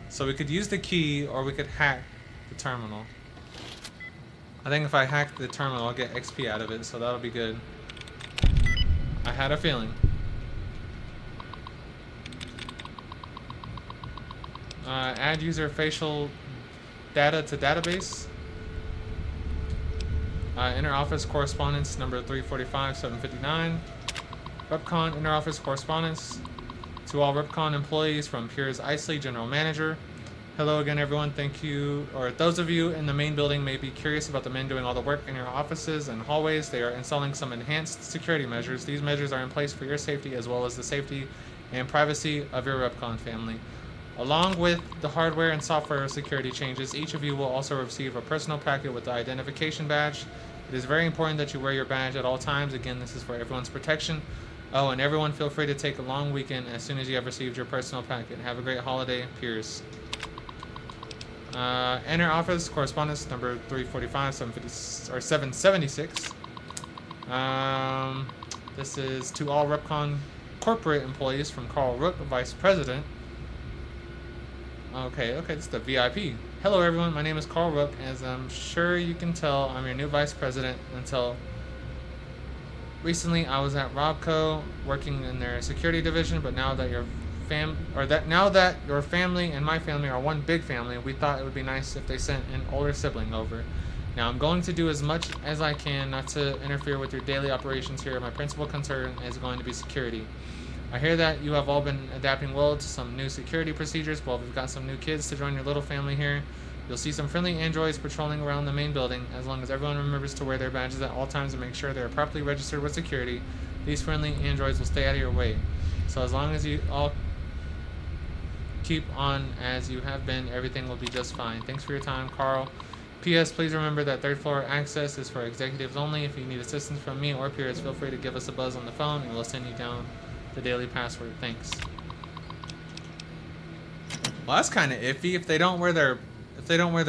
So we could use the key or we could hack the terminal. I think if I hack the terminal, I'll get XP out of it, so that'll be good. I had a feeling. Add user facial data to database. Inter-office correspondence number 345-759. Repconn inter-office correspondence to all Repconn employees from Piers Isley, General Manager. Hello again, everyone. Thank you. Or those of you in the main building may be curious about the men doing all the work in your offices and hallways. They are installing some enhanced security measures. These measures are in place for your safety as well as the safety and privacy of your Repconn family. Along with the hardware and software security changes, each of you will also receive a personal packet with the identification badge. It is very important that you wear your badge at all times. Again, this is for everyone's protection. Oh, and everyone feel free to take a long weekend as soon as you have received your personal packet. Have a great holiday, Piers. Enter office correspondence number 776. This is to all Repconn corporate employees from Carl Rook, Vice President. Okay, this is the VIP. Hello everyone, my name is Carl Rook. As I'm sure you can tell, I'm your new Vice President. Until recently, I was at Robco working in their security division, but now that your family and my family are one big family, we thought it would be nice if they sent an older sibling over. Now I'm going to do as much as I can not to interfere with your daily operations here. My principal concern is going to be security. I hear that you have all been adapting well to some new security procedures. Well, we've got some new kids to join your little family here. You'll see some friendly androids patrolling around the main building. As long as everyone remembers to wear their badges at all times and make sure they are properly registered with security, these friendly androids will stay out of your way. So as long as you all keep on as you have been, everything will be just fine. Thanks for your time, Carl. P.S. Please remember that third floor access is for executives only. If you need assistance from me or Piers, feel free to give us a buzz on the phone and we'll send you down the daily password. Thanks. Well, that's kind of iffy. If they don't wear their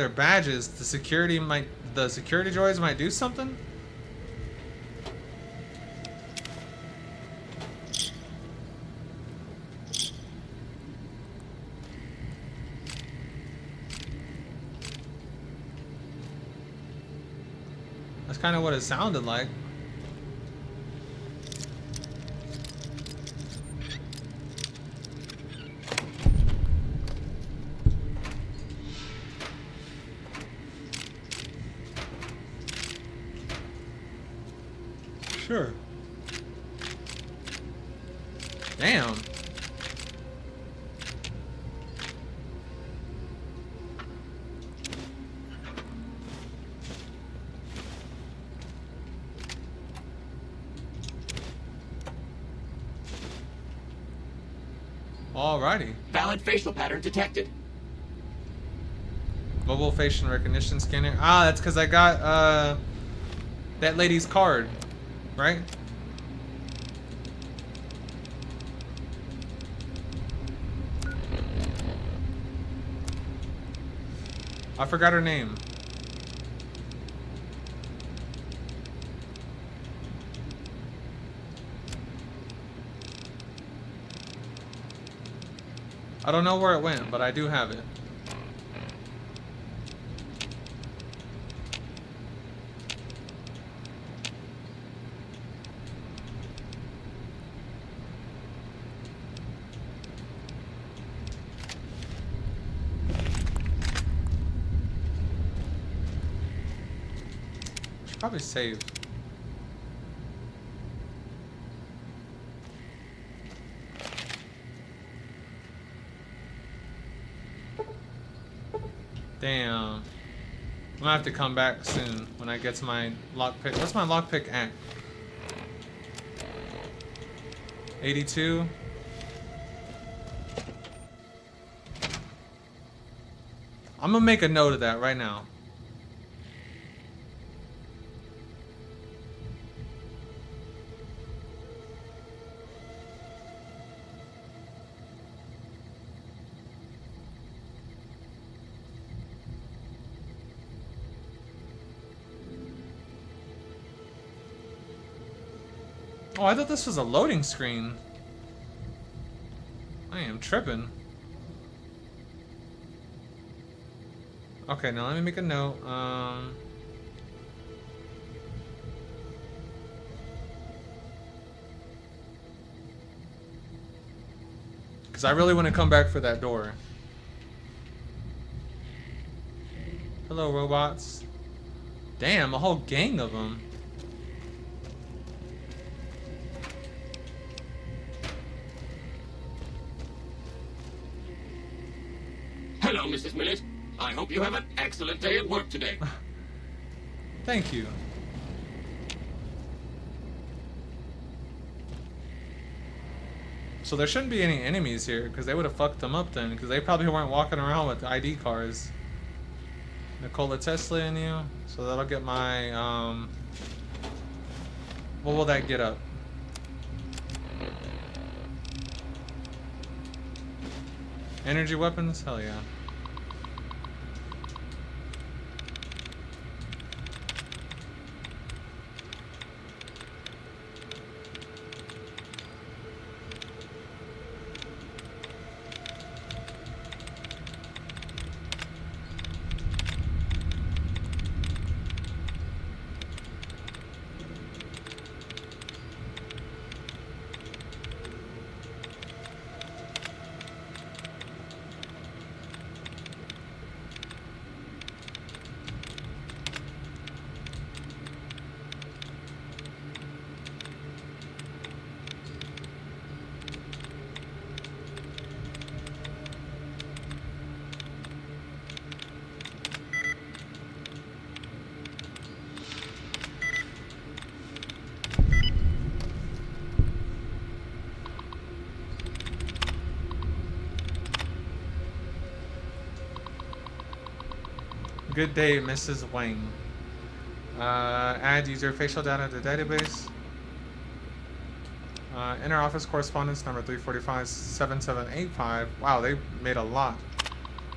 badges, the security droids might do something. That's kind of what it sounded like. Sure. Damn. Alrighty. Valid facial pattern detected. Mobile facial recognition scanner. Ah, that's because I got that lady's card, right? I forgot her name. I don't know where it went, but I do have it. Should probably save. Damn. I'm gonna have to come back soon when I get to my lockpick. What's my lockpick at? 82. I'm gonna make a note of that right now. Oh, I thought this was a loading screen. I am tripping. Okay, now let me make a note. Because I really want to come back for that door. Hello, robots. Damn, a whole gang of them. Hello, Mrs. Millet. I hope you have an excellent day at work today. Thank you. So there shouldn't be any enemies here, because they would have fucked them up then, because they probably weren't walking around with ID cards. Nikola Tesla in you, so that'll get my, what will that get up? Energy weapons? Hell yeah. Good day, Mrs. Wang. Add user facial data to database. Inner office correspondence number 345-7785. Wow, they made a lot.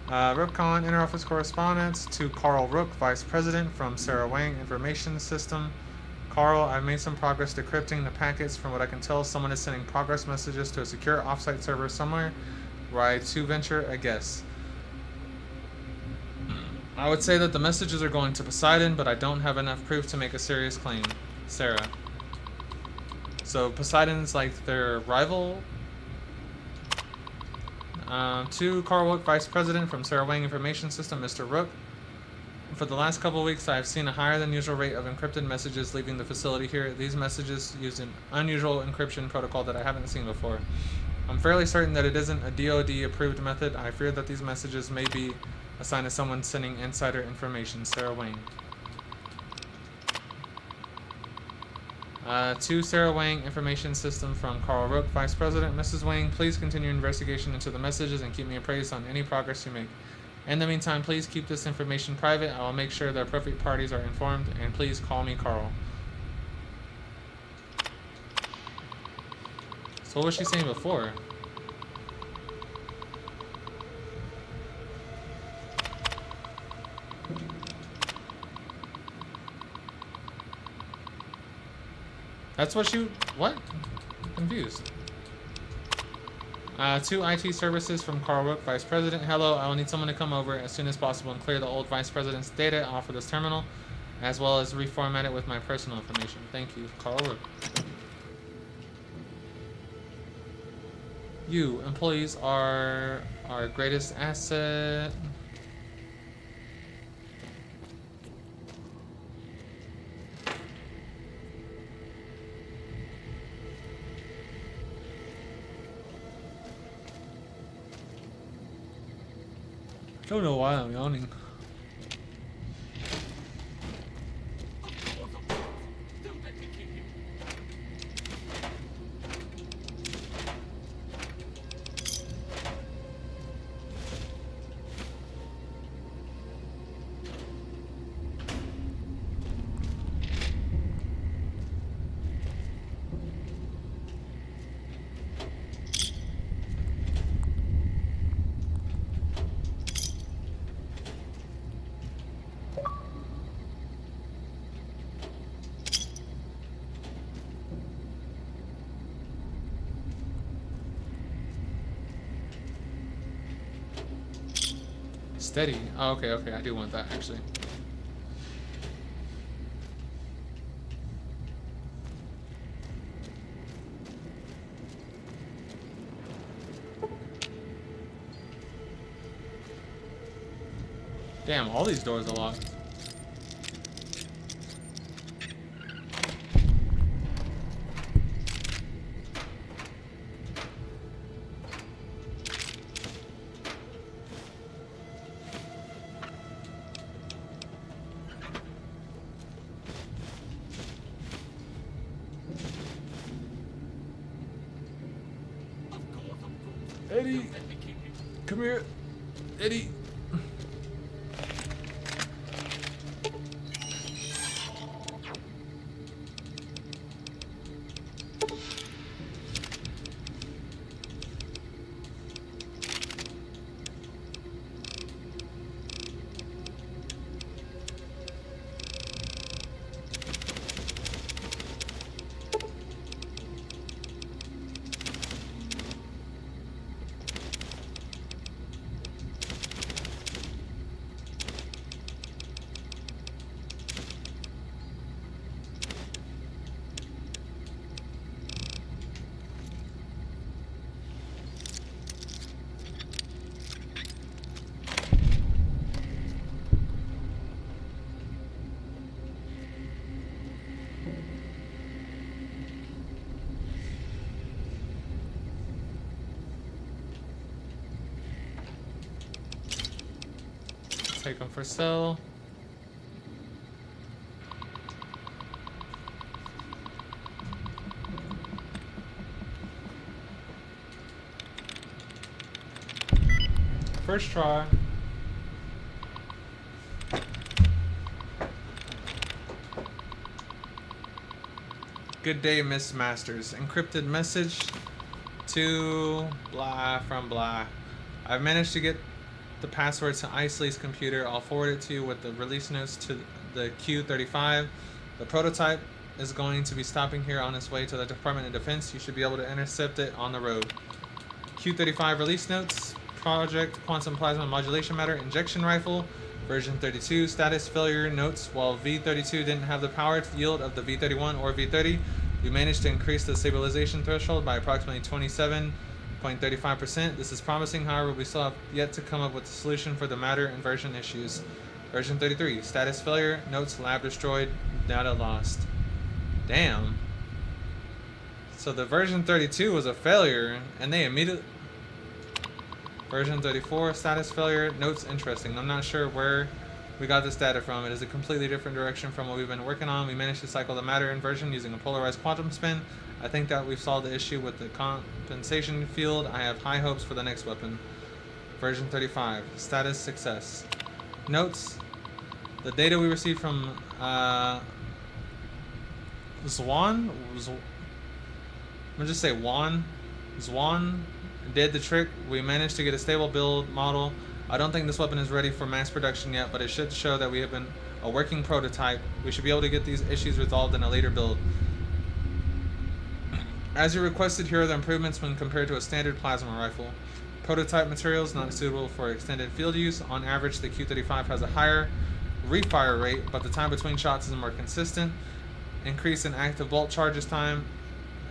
Repconn, inner office correspondence to Carl Rook, Vice President from Sarah Wang Information System. Carl, I've made some progress decrypting the packets. From what I can tell, someone is sending progress messages to a secure offsite server somewhere. Where I to venture a guess. I would say that the messages are going to Poseidon, but I don't have enough proof to make a serious claim. Sarah. So Poseidon's like their rival. To Carl Rook, Vice President from Sarah Wang Information System, Mr. Rook. For the last couple of weeks, I have seen a higher than usual rate of encrypted messages leaving the facility here. These messages use an unusual encryption protocol that I haven't seen before. I'm fairly certain that it isn't a DoD-approved method. I fear that these messages may be assigned to someone sending insider information. Sarah Wang. To Sarah Wang Information System from Carl Rook, Vice President. Mrs. Wang, please continue investigation into the messages and keep me appraised on any progress you make. In the meantime, please keep this information private. I will make sure the appropriate parties are informed, and please call me Carl. So what was she saying before? That's what you... What? I'm confused. To IT services from Carl Rook, Vice President. Hello, I will need someone to come over as soon as possible and clear the old Vice President's data off of this terminal, as well as reformat it with my personal information. Thank you, Carl Rook. You, employees, are our greatest asset. I don't know why I'm yawning. Steady. Oh, okay, okay. I do want that, actually. Damn, all these doors are locked. Eddie, come here. Eddie. Take them for sale. First try. Good day, Miss Masters. Encrypted message to blah from blah. I've managed to get the password to Isley's computer. I'll forward it to you with the release notes to the Q-35. The prototype is going to be stopping here on its way to the Department of Defense. You should be able to intercept it on the road. Q-35 release notes. Project Quantum Plasma Modulation Matter Injection Rifle. Version 32. Status failure notes. While V-32 didn't have the power yield of the V-31 or V-30, we managed to increase the stabilization threshold by approximately 27.35%. This is promising, however, we still have yet to come up with a solution for the matter and version issues. Version 33, status failure, notes lab destroyed, data lost. Damn. So the version 32 was a failure, and they immediately... Version 34, status failure, notes interesting. I'm not sure where we got this data from. It is a completely different direction from what we've been working on. We managed to cycle the matter inversion using a polarized quantum spin. I think that we've solved the issue with the compensation field. I have high hopes for the next weapon. Version 35. Status success. Notes. The data we received from Zwan? I'm gonna just say Juan. Zwan did the trick. We managed to get a stable build model. I don't think this weapon is ready for mass production yet, but it should show that we have been a working prototype. We should be able to get these issues resolved in a later build. As you requested, here are the improvements when compared to a standard plasma rifle. Prototype materials not suitable for extended field use. On average, the Q-35 has a higher refire rate, but the time between shots is more consistent. Increase in active bolt charges time,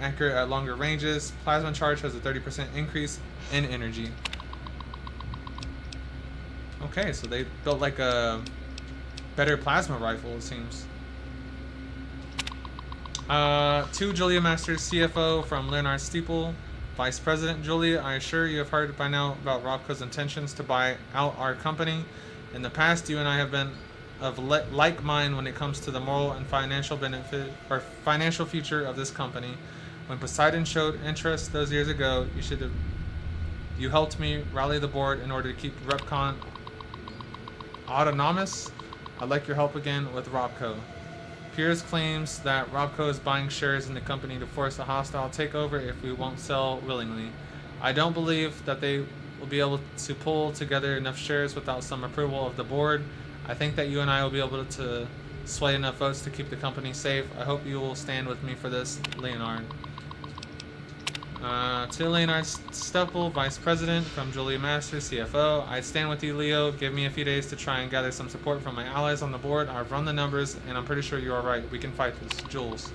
accurate at longer ranges. Plasma charge has a 30% increase in energy. Okay, so they built like a better plasma rifle, it seems. To Julia Masters, CFO from Leonard Steeple. Vice President Julia, I assure you have heard by now about Robco's intentions to buy out our company. In the past, you and I have been of like mind when it comes to the moral and financial benefit or financial future of this company. When Poseidon showed interest those years ago, you helped me rally the board in order to keep Repconn autonomous. I'd like your help again with Robco. Piers claims that Robco is buying shares in the company to force a hostile takeover if we won't sell willingly. I don't believe that they will be able to pull together enough shares without some approval of the board. I think that you and I will be able to sway enough votes to keep the company safe. I hope you will stand with me for this, Leonard. To Leonard Stuppel, Vice President, from Julia Masters, CFO. I stand with you, Leo. Give me a few days to try and gather some support from my allies on the board. I've run the numbers, and I'm pretty sure you are right. We can fight this. Jules.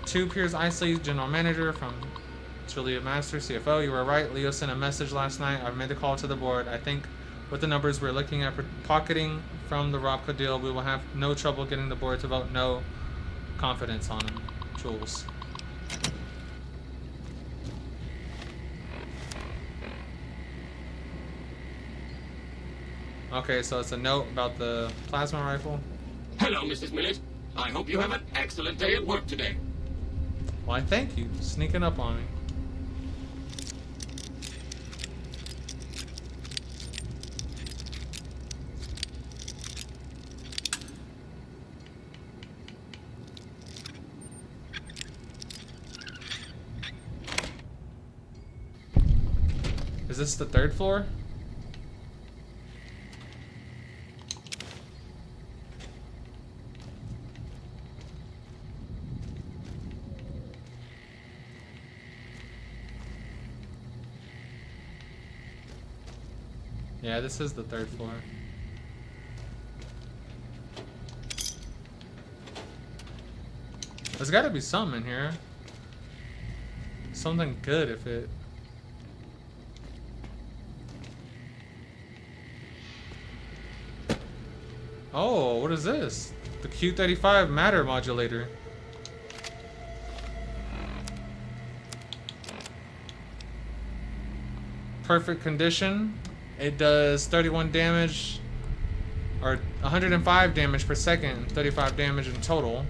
To Piers Isley, General Manager, from Julia Masters, CFO. You were right. Leo sent a message last night. I've made the call to the board. I think with the numbers we're looking at pocketing from the Repconn deal, we will have no trouble getting the board to vote no confidence on him. Jules. Okay, so it's a note about the plasma rifle. Hello, Mrs. Millett. I hope you have an excellent day at work today. Why, thank you. Sneaking up on me. Is this the third floor? Yeah, this is the third floor. There's gotta be something in here. Something good if it... Oh, what is this? The Q35 matter modulator. Perfect condition. It does 31 damage, or 105 damage per second, 35 damage in total.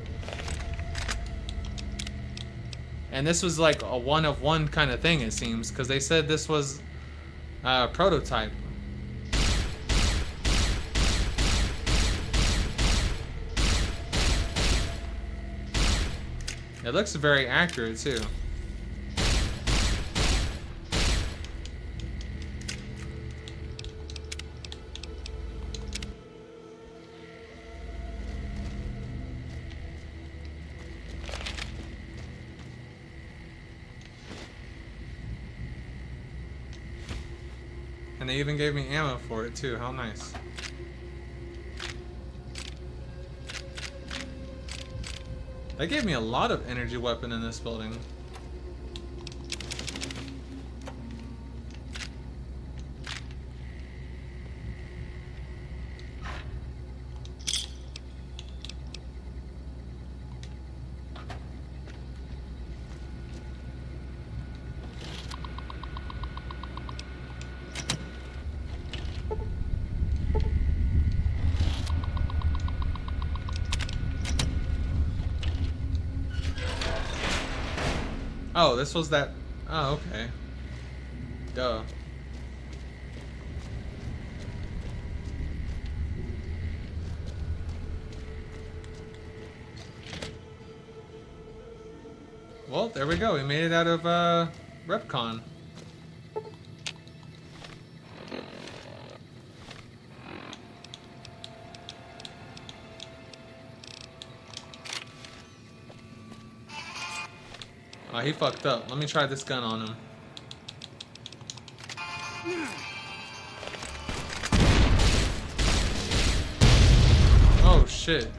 And this was like a one of one kind of thing, it seems, because they said this was a prototype. It looks very accurate too. And they even gave me ammo for it too. How nice. They gave me a lot of energy weapon in this building. Oh, this was that... Oh, okay. Duh. Well, there we go. We made it out of, Repconn. Oh, he fucked up. Let me try this gun on him. Oh, shit.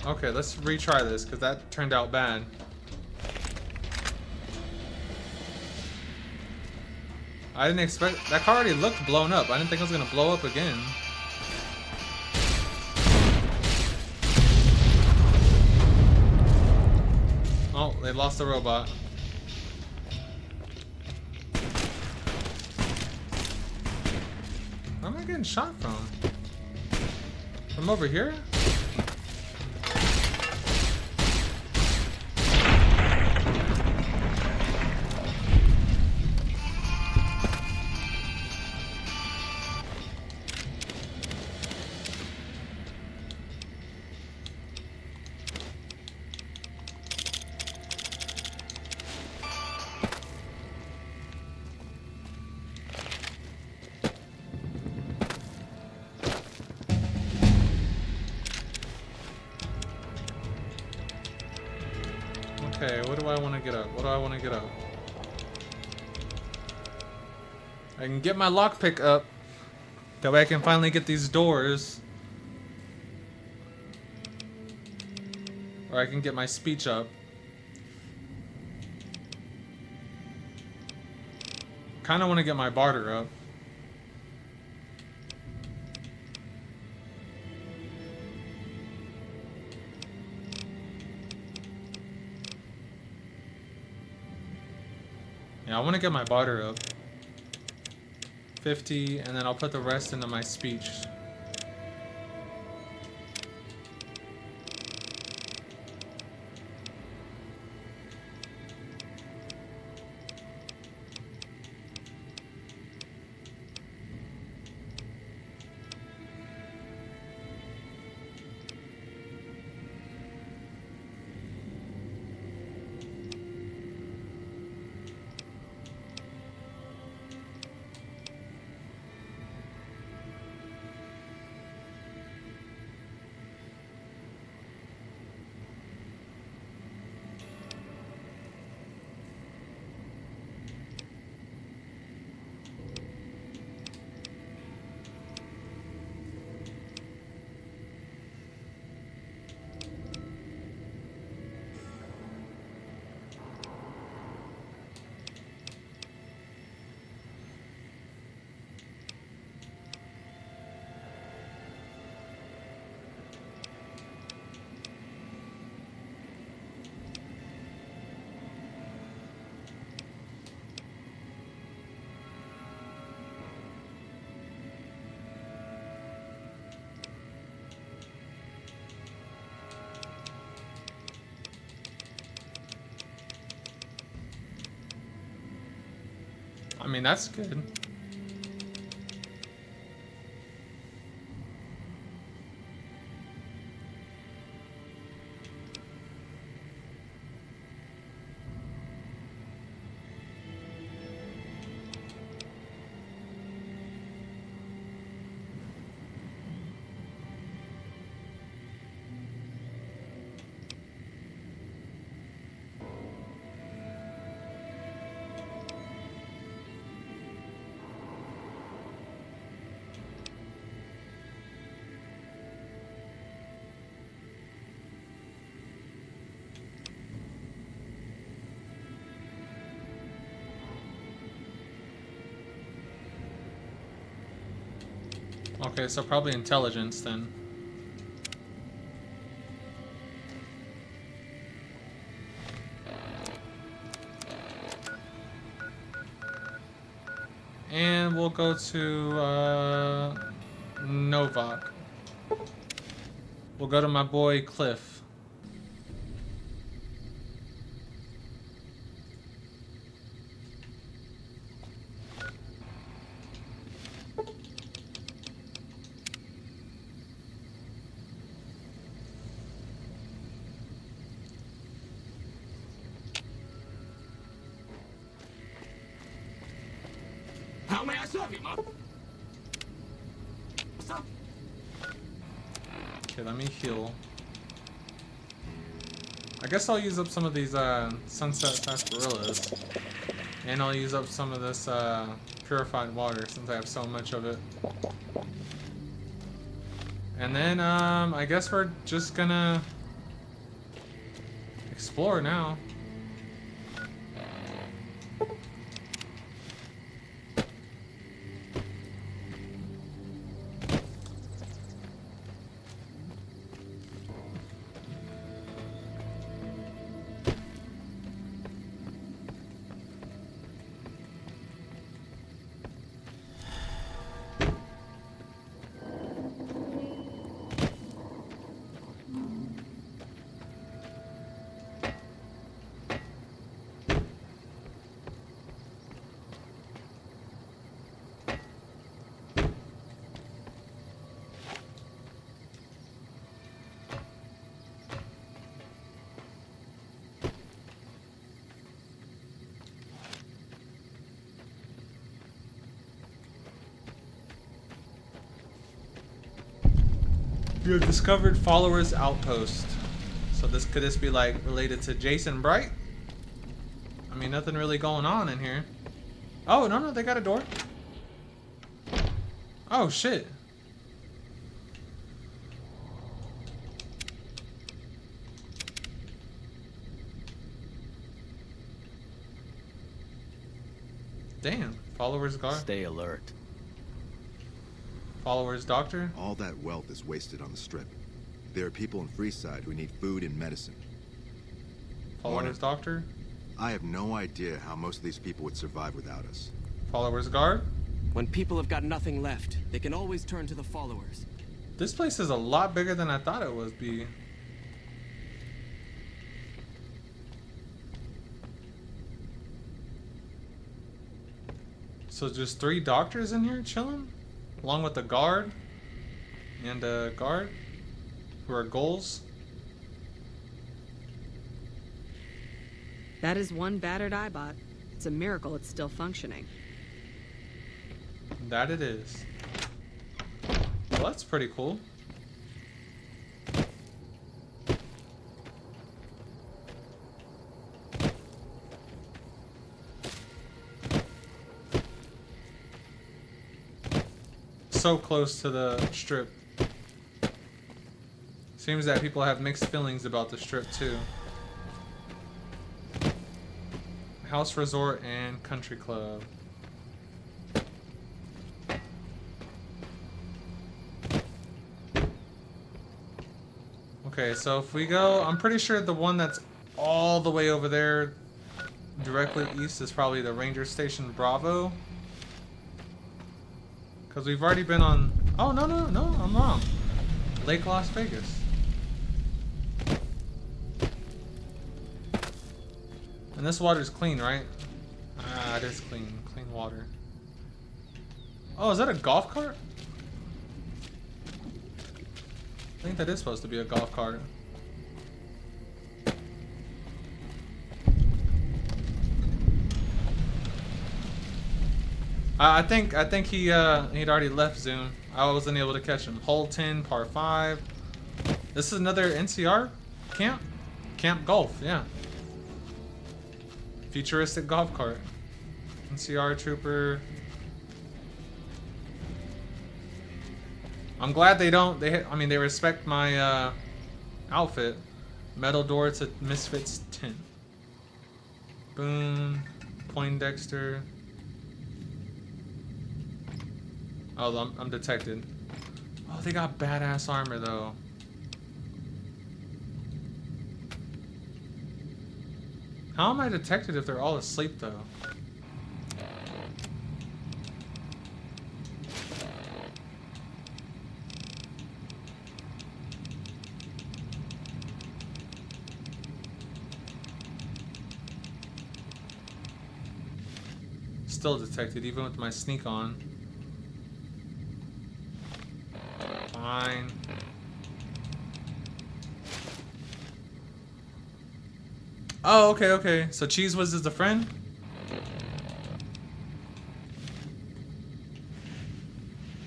Okay, let's retry this, because that turned out bad. I didn't expect... That car already looked blown up. I didn't think it was going to blow up again. Oh, they lost the robot. Where am I getting shot from? From over here? Okay, what do I want to get up? What do I want to get up? I can get my lockpick up. That way I can finally get these doors. Or I can get my speech up. Kinda want to get my barter up. Yeah, I want to get my barter up. 50, and then I'll put the rest into my speech. I mean, that's good. Okay, so probably intelligence then. And we'll go to Novak. We'll go to my boy Cliff. How may I serve you, Mom? What's up? Okay, let me heal. I guess I'll use up some of these sunset sarsaparillas. And I'll use up some of this purified water since I have so much of it. And then I guess we're just gonna explore now. You have discovered Followers Outpost. So could this be like related to Jason Bright? I mean, nothing really going on in here. Oh, no, they got a door. Oh, shit. Damn. Followers guard. Stay alert. Followers doctor. All that wealth is wasted on the Strip. There are people in Freeside who need food and medicine. Followers doctor. I have no idea how most of these people would survive without us. Followers guard. When people have got nothing left, they can always turn to the followers. This place is a lot bigger than I thought it would be. So just 3 doctors in here chilling? Along with the guard? And a guard? Who are ghouls? That is one battered eyebot. It's a miracle it's still functioning. That it is. Well, that's pretty cool. So close to the Strip. Seems that people have mixed feelings about the Strip too. House Resort and Country Club. Okay, so if we go, I'm pretty sure the one that's all the way over there, directly east, is probably the Ranger Station Bravo. Because we've already been on... Oh, no, I'm wrong. Lake Las Vegas. And this water's clean, right? Ah, it is clean. Clean water. Oh, is that a golf cart? I think that is supposed to be a golf cart. I think he'd already left Zoom. I wasn't able to catch him. Hole 10, par 5. This is another NCR camp? Camp Golf, yeah. Futuristic golf cart. NCR trooper. I'm glad they don't. They respect my outfit. Metal door to Misfits 10. Boone, Poindexter. Oh, I'm detected. Oh, they got badass armor though. How am I detected if they're all asleep though? Still detected even with my sneak on. Fine. Oh, okay. So Cheese Whiz is a friend?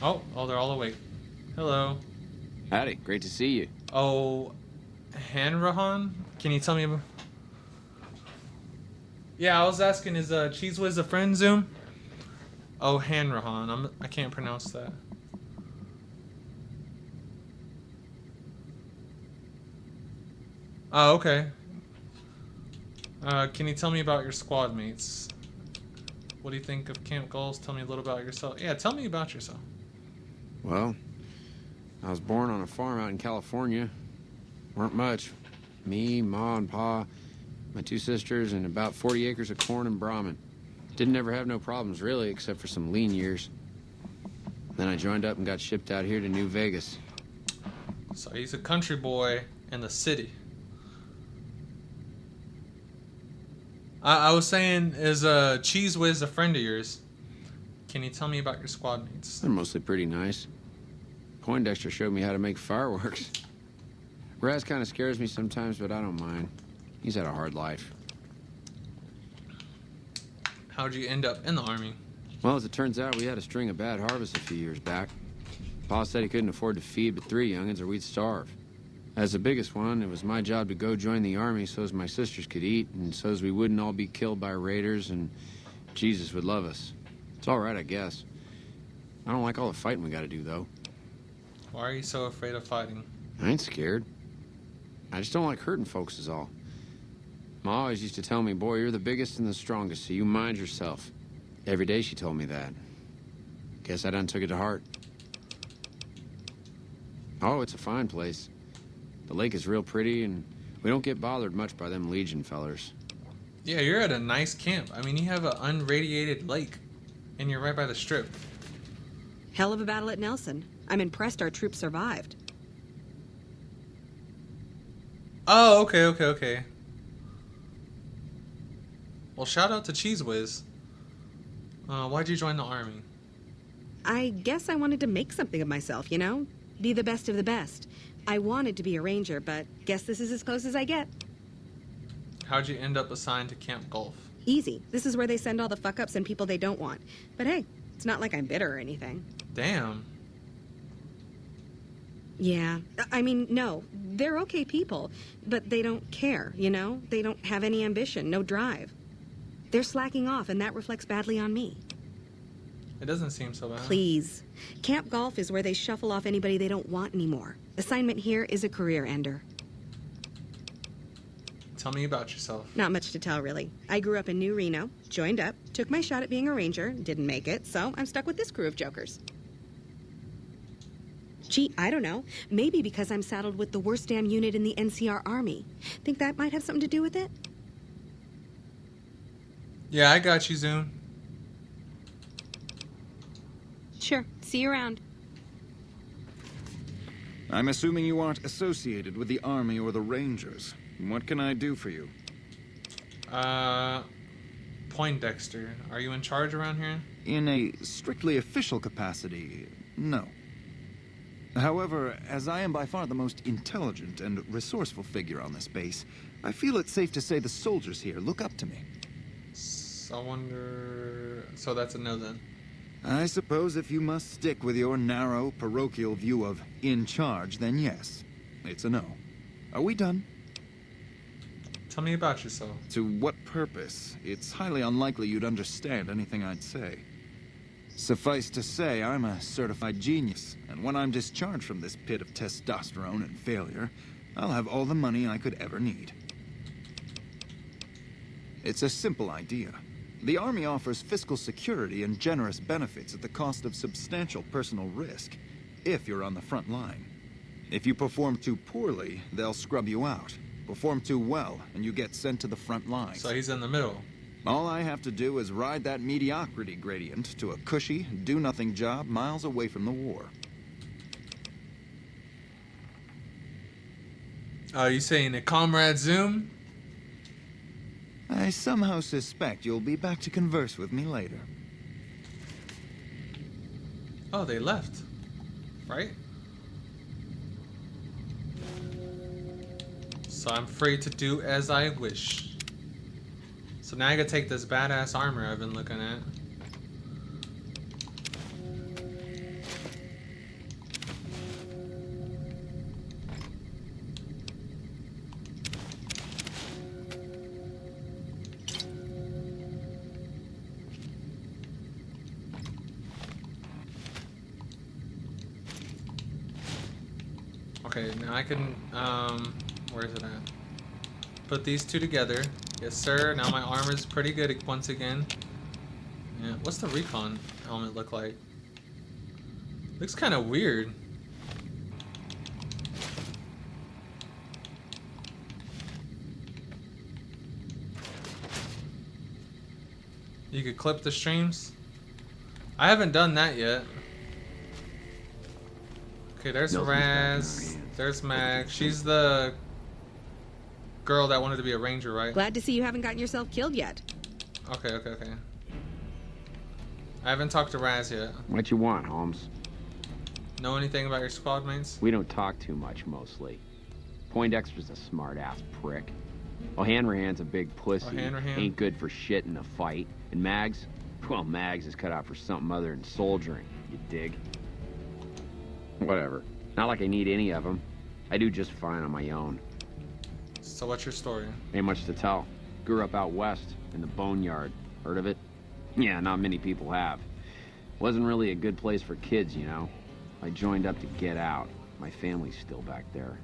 Oh, they're all awake. Hello. Howdy, great to see you. Oh, Hanrahan? Can you tell me about... Yeah, I was asking, is Cheese Whiz a friend, Zoom? Oh, Hanrahan. I can't pronounce that. Oh, okay. Can you tell me about your squad mates? What do you think of Camp Goals? Tell me a little about yourself. Yeah, tell me about yourself. Well, I was born on a farm out in California. Weren't much. Me, Ma, and Pa, my 2 sisters, and about 40 acres of corn and Brahmin. Didn't ever have no problems, really, except for some lean years. Then I joined up and got shipped out here to New Vegas. So he's a country boy in the city. I was saying, is Cheese Whiz a friend of yours? Can you tell me about your squad mates? They're mostly pretty nice. Poindexter showed me how to make fireworks. Raz kind of scares me sometimes, but I don't mind. He's had a hard life. How'd you end up in the Army? Well, as it turns out, we had a string of bad harvests a few years back. Pa said he couldn't afford to feed but 3 youngins or we'd starve. As the biggest one, it was my job to go join the army so as my sisters could eat, and so as we wouldn't all be killed by raiders, and Jesus would love us. It's all right, I guess. I don't like all the fighting we gotta do, though. Why are you so afraid of fighting? I ain't scared. I just don't like hurting folks is all. Ma always used to tell me, boy, you're the biggest and the strongest, so you mind yourself. Every day she told me that. Guess I done took it to heart. Oh, it's a fine place. The lake is real pretty, and we don't get bothered much by them Legion fellers. Yeah, you're at a nice camp. I mean, you have an unradiated lake, and you're right by the strip. Hell of a battle at Nelson. I'm impressed our troops survived. Oh, okay. Well, shout out to Cheese Whiz. Why'd you join the army? I guess I wanted to make something of myself, you know? Be the best of the best. I wanted to be a ranger, but guess this is as close as I get. How'd you end up assigned to Camp Gulf? Easy. This is where they send all the fuck-ups and people they don't want. But hey, it's not like I'm bitter or anything. Damn. Yeah. I mean, no. They're okay people, but they don't care, you know? They don't have any ambition, no drive. They're slacking off, and that reflects badly on me. It doesn't seem so bad. Please. Camp Golf is where they shuffle off anybody they don't want anymore. Assignment here is a career ender. Tell me about yourself. Not much to tell, really. I grew up in New Reno, joined up, took my shot at being a ranger, didn't make it, so I'm stuck with this crew of jokers. Gee, I don't know. Maybe because I'm saddled with the worst damn unit in the NCR Army. Think that might have something to do with it? Yeah, I got you, Zoom. Sure. See you around. I'm assuming you aren't associated with the Army or the Rangers. What can I do for you? Poindexter. Are you in charge around here? In a strictly official capacity, no. However, as I am by far the most intelligent and resourceful figure on this base, I feel it's safe to say the soldiers here look up to me. I wonder... So that's a no then. I suppose if you must stick with your narrow, parochial view of in charge, then yes, it's a no. Are we done? Tell me about yourself. To what purpose? It's highly unlikely you'd understand anything I'd say. Suffice to say, I'm a certified genius, and when I'm discharged from this pit of testosterone and failure, I'll have all the money I could ever need. It's a simple idea. The Army offers fiscal security and generous benefits at the cost of substantial personal risk, if you're on the front line. If you perform too poorly, they'll scrub you out. Perform too well, and you get sent to the front line. So he's in the middle. All I have to do is ride that mediocrity gradient to a cushy, do-nothing job miles away from the war. Are you saying a comrade Zoom? I somehow suspect you'll be back to converse with me later. Oh, they left. Right? So I'm free to do as I wish. So now I gotta take this badass armor I've been looking at. Okay, now I can, where is it at? Put these two together. Yes, sir. Now my armor's pretty good once again. Yeah, what's the Repconn helmet look like? Looks kind of weird. You could clip the streams. I haven't done that yet. Okay, there's Raz. There's Mag. She's the girl that wanted to be a ranger, right? Glad to see you haven't gotten yourself killed yet. Okay. I haven't talked to Raz yet. What you want, Holmes? Know anything about your squad mates? We don't talk too much, mostly. Poindexter's a smart-ass prick. O'Hanrahan's a big pussy. O'Hanrahan? Ain't good for shit in a fight. And Mags? Well, Mags is cut out for something other than soldiering, you dig? Whatever. Not like I need any of them. I do just fine on my own. So what's your story? Ain't much to tell. Grew up out west, in the Boneyard. Heard of it? Yeah, not many people have. Wasn't really a good place for kids, you know? I joined up to get out. My family's still back there.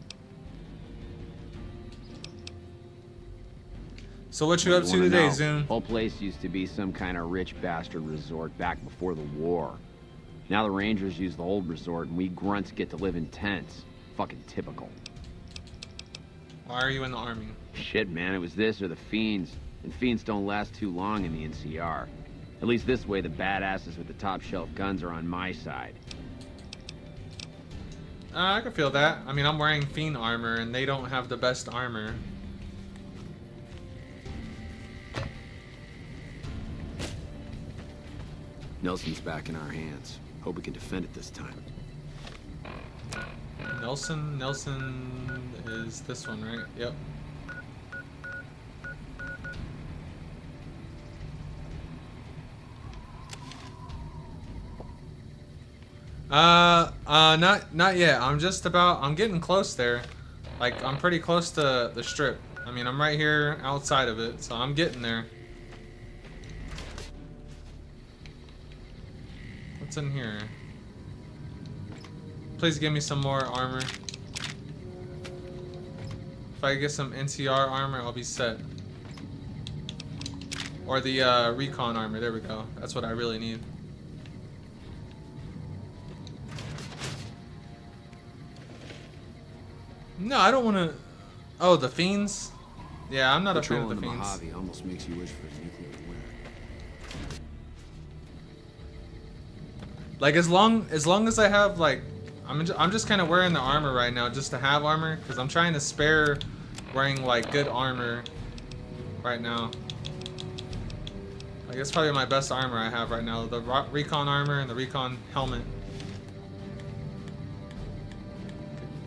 So what you up to today, Zoom? Whole place used to be some kind of rich bastard resort back before the war. Now the Rangers use the old resort and we grunts get to live in tents. Fucking typical. Why are you in the army? Shit, man, it was this or the Fiends. And Fiends don't last too long in the NCR. At least this way the badasses with the top shelf guns are on my side. I can feel that. I mean, I'm wearing Fiend armor and they don't have the best armor. Nelson's back in our hands. Hope we can defend it this time. Nelson is this one, right? Yep. Not yet. I'm getting close there. Like, I'm pretty close to the strip. I mean, I'm right here outside of it, so I'm getting there. What's in here? Please give me some more armor. If I get some NCR armor, I'll be set. Or the Repconn armor. There we go. That's what I really need. No, I don't want to. Oh, the Fiends? Yeah, I'm not a fan of the Fiends. Mojave almost makes you wish for a nuclear winter. Like as long as I have like, I'm just kind of wearing the armor right now just to have armor because I'm trying to spare wearing like good armor right now. Like it's probably my best armor I have right now, the Repconn armor and the Repconn helmet.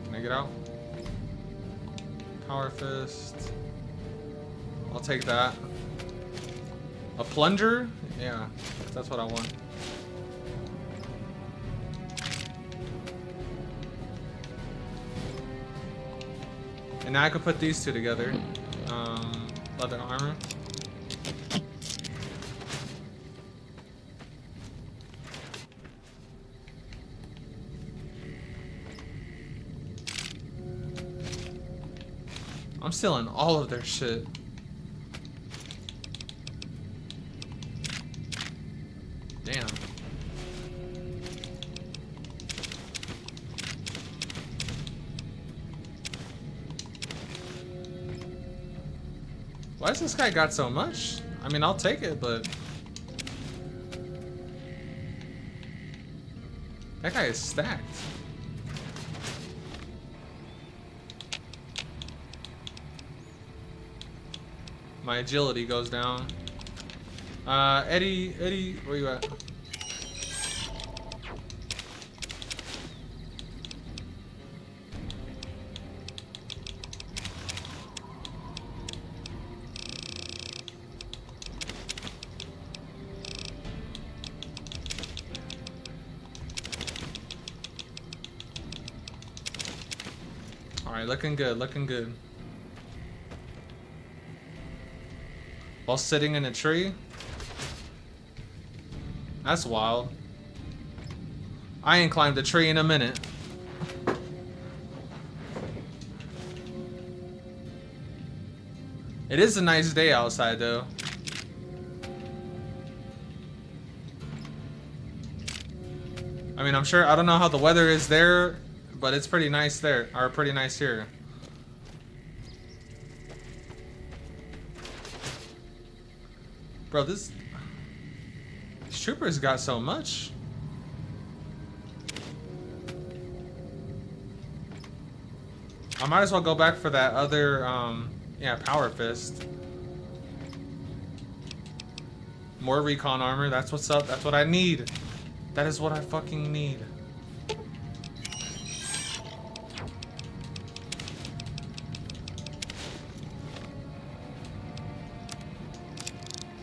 Can I get out? Power fist. I'll take that. A plunger? Yeah, that's what I want. And now I can put these two together. Leather armor. I'm stealing all of their shit. Damn. Why has this guy got so much? I mean, I'll take it, but... that guy is stacked. My agility goes down. Eddie, where you at? Alright, looking good, looking good. While sitting in a tree? That's wild. I ain't climbed a tree in a minute. It is a nice day outside though. I mean, I'm sure, I don't know how the weather is there, but it's pretty nice there, or pretty nice here. Bro, this trooper's got so much. I might as well go back for that other, yeah, power fist. More Repconn armor, that's what's up, that's what I need. That is what I fucking need.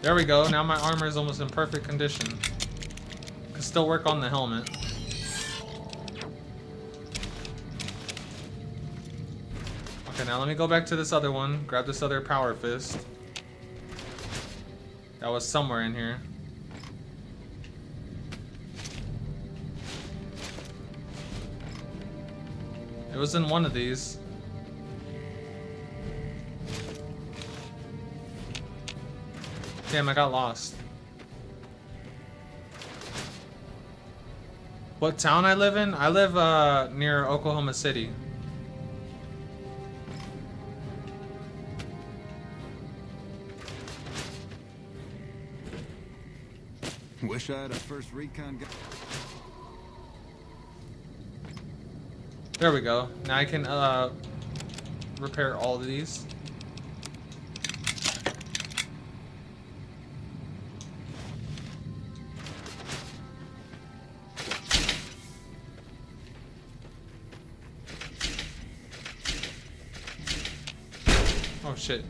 There we go, now my armor is almost in perfect condition. Can still work on the helmet. Okay, now let me go back to this other one. Grab this other power fist. That was somewhere in here. It was in one of these. Damn, I got lost. What town I live in? I live near Oklahoma City. Wish I had a first recon guy. There we go. Now I can repair all of these. Oh shit.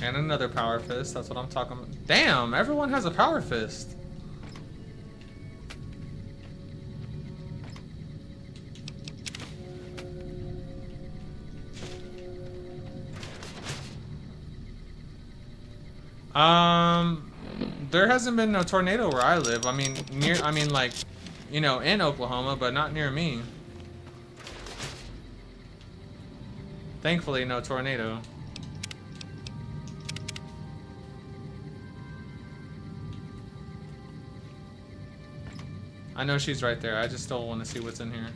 And another power fist, that's what I'm talking about. Damn, everyone has a power fist. There hasn't been no tornado where I live. I mean, like, you know, in Oklahoma, but not near me. Thankfully, no tornado. I know she's right there. I just still want to see what's in here.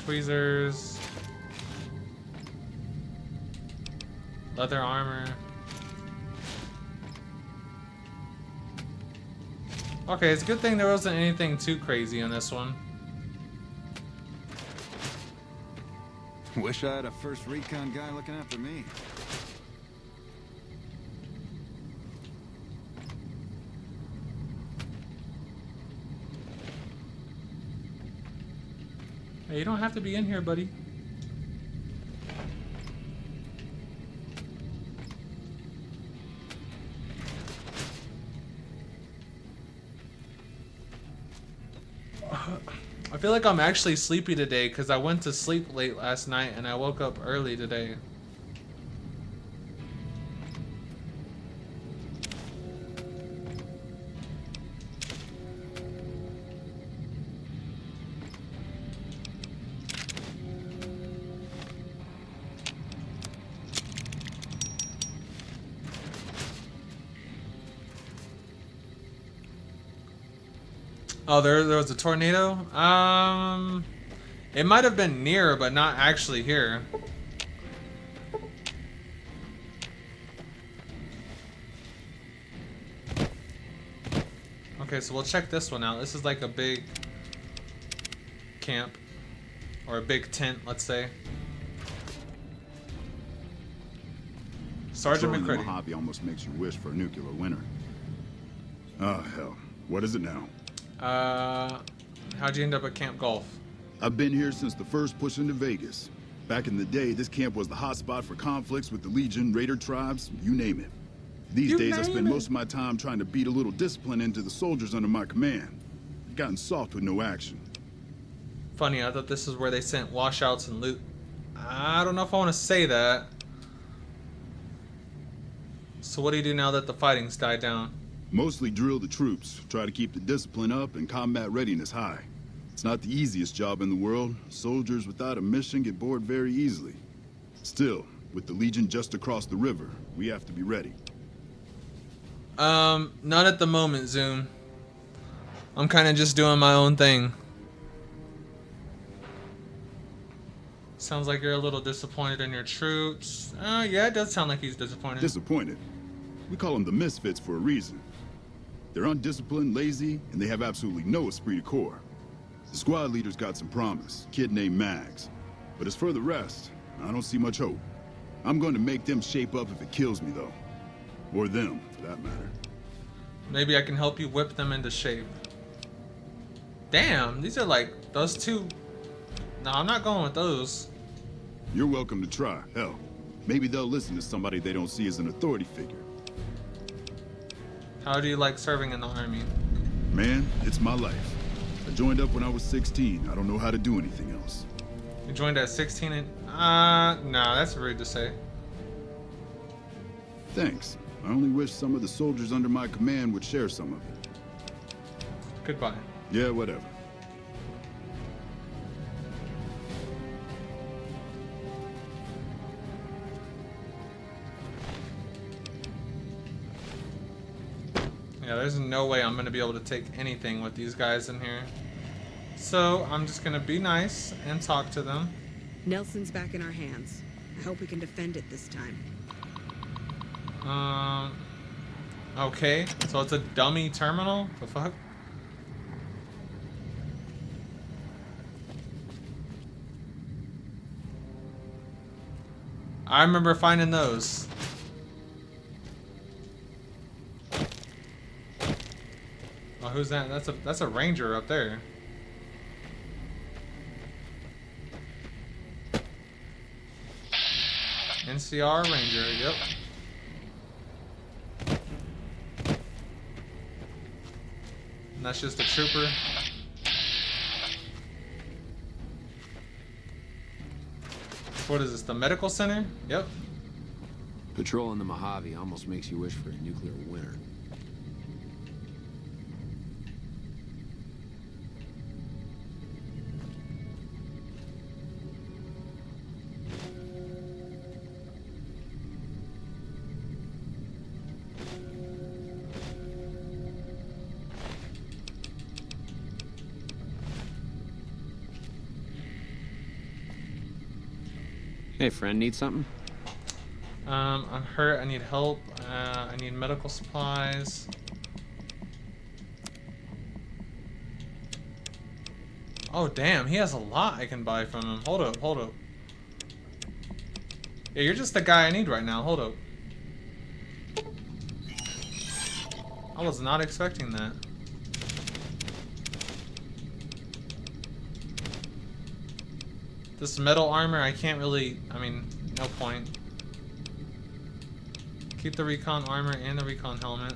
Tweezers. Leather armor. Okay, it's a good thing there wasn't anything too crazy in this one. Wish I had a first recon guy looking after me. Hey, you don't have to be in here, buddy. I feel like I'm actually sleepy today because I went to sleep late last night and I woke up early today. Oh, there was a tornado? It might have been near, but not actually here. Okay, so we'll check this one out. This is like a big camp. Or a big tent, let's say. Sergeant Patrolling the McCready. Mojave almost makes you wish for a nuclear winter. Oh, hell. What is it now? How'd you end up at Camp Golf? I've been here since the first push into Vegas. Back in the day, this camp was the hotspot for conflicts with the Legion, Raider tribes, you name it. These days, I spend most of my time trying to beat a little discipline into the soldiers under my command. Gotten soft with no action. Funny, I thought this is where they sent washouts and loot. I don't know if I want to say that. So what do you do now that the fighting's died down? Mostly drill the troops, try to keep the discipline up and combat readiness high. It's not the easiest job in the world. Soldiers without a mission get bored very easily. Still, with the Legion just across the river, we have to be ready. Not at the moment, Zoom. I'm kind of just doing my own thing. Sounds like you're a little disappointed in your troops. Yeah, it does sound like he's disappointed. Disappointed? We call them the misfits for a reason. They're undisciplined, lazy, and they have absolutely no esprit de corps. The squad leader's got some promise, kid named Mags. But as for the rest, I don't see much hope. I'm going to make them shape up if it kills me, though. Or them, for that matter. Maybe I can help you whip them into shape. Damn, these are like those two. No, I'm not going with those. You're welcome to try. Hell, maybe they'll listen to somebody they don't see as an authority figure. How do you like serving in the army? Man, it's my life. I joined up when I was 16. I don't know how to do anything else. You joined at 16 and... no, that's rude to say. Thanks. I only wish some of the soldiers under my command would share some of it. Goodbye. Yeah, whatever. Yeah, there's no way I'm gonna be able to take anything with these guys in here. So I'm just gonna be nice and talk to them. Nelson's back in our hands. I hope we can defend it this time. Okay, so it's a dummy terminal? The fuck? I remember finding those. Oh, who's that? That's a ranger up there. NCR Ranger, yep. And that's just a trooper. What is this, the medical center? Yep. Patrolling the Mojave almost makes you wish for a nuclear winter. Hey, friend, need something? I'm hurt. I need help. I need medical supplies. Oh, damn. He has a lot I can buy from him. Hold up, hold up. Yeah, you're just the guy I need right now. Hold up. I was not expecting that. This metal armor, I can't really... I mean, no point. Keep the Repconn armor and the Repconn helmet.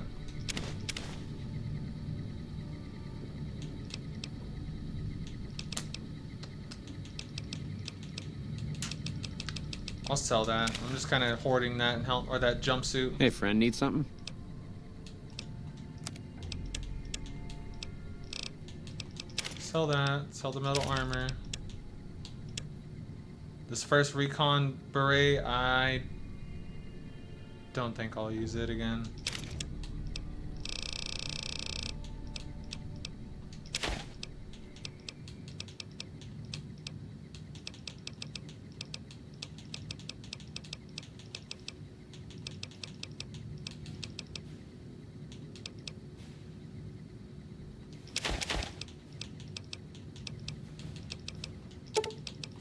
I'll sell that. I'm just kind of hoarding that and or that jumpsuit. Hey, friend, need something? Sell that. Sell the metal armor. This first Repconn beret, I don't think I'll use it again.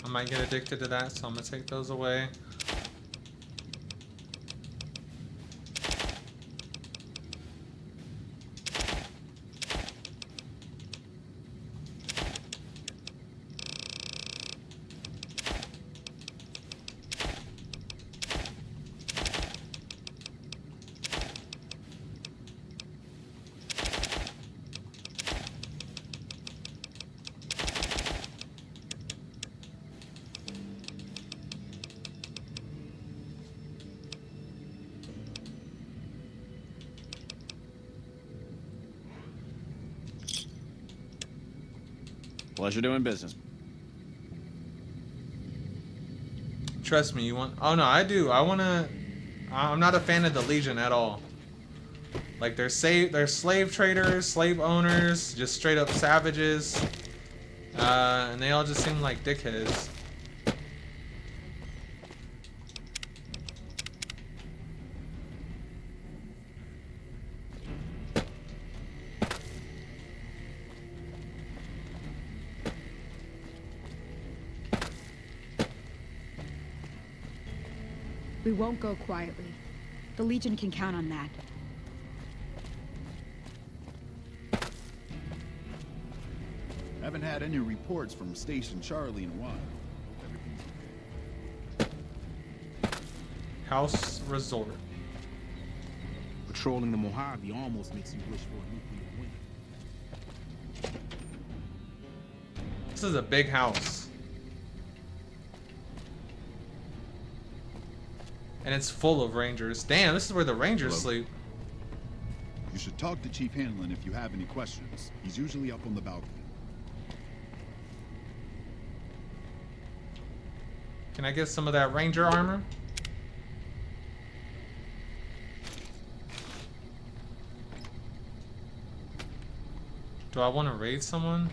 I might get addicted to that, so I'm gonna take those away. Pleasure doing business. Trust me, you want... Oh, no, I do. I want to... I'm not a fan of the Legion at all. Like, they're slave traders, slave owners, just straight up savages. And they all just seem like dickheads. We won't go quietly. The Legion can count on that. Haven't had any reports from Station Charlie in a while. House Resort. Patrolling the Mojave almost makes you wish for a nuclear This is a big house. And it's full of rangers. Damn, this is where the rangers sleep. You should talk to Chief Hanlon if you have any questions. He's usually up on the balcony. Can I get some of that ranger armor? Do I want to raid someone?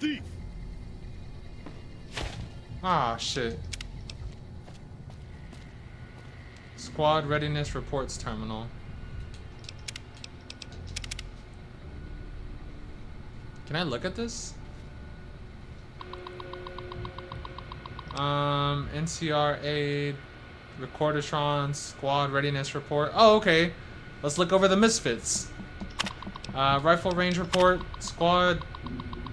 Thief! Ah, shit. Squad readiness reports terminal. Can I look at this? NCR aid, Recordatron, squad readiness report. Oh, okay. Let's look over the misfits. Rifle range report, squad.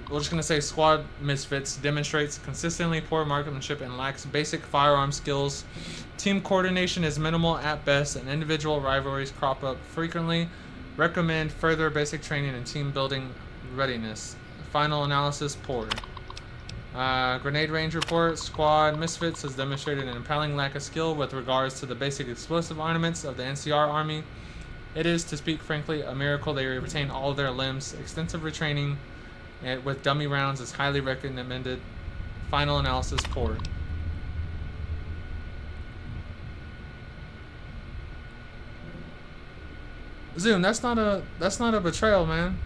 We're just gonna say squad misfits demonstrates consistently poor marksmanship and lacks basic firearm skills. Team coordination is minimal at best, and individual rivalries crop up frequently. Recommend further basic training and team building readiness. Final analysis poor. Grenade range report, squad misfits has demonstrated an impelling lack of skill with regards to the basic explosive ornaments of the NCR army. It is, to speak frankly, a miracle they retain all of their limbs. Extensive retraining with dummy rounds is highly recommended. Final analysis poor. Zoom, that's not a betrayal, man.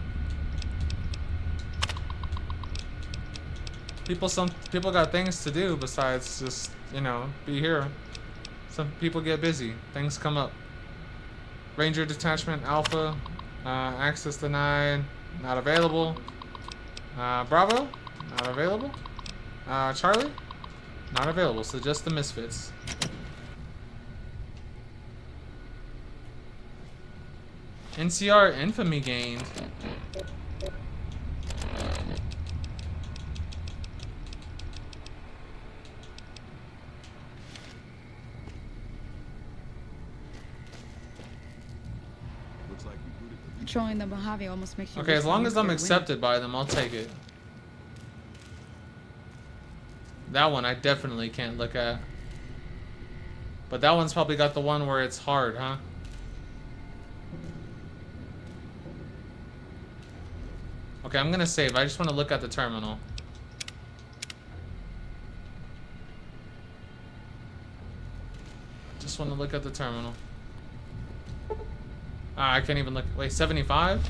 Some people got things to do besides just, you know, be here. Some people get busy. Things come up. Ranger detachment alpha, access denied, not available. Bravo, not available. Charlie, not available. So just the misfits. NCR infamy gained. Controlling the Mojave almost makes you. Okay, wish as they long knew as I'm their accepted by them, I'll take it. That one I definitely can't look at. But that one's probably got the one where it's hard, huh? Okay, I'm gonna save. I just want to look at the terminal. Just want to look at the terminal. Ah, I can't even look. Wait, 75?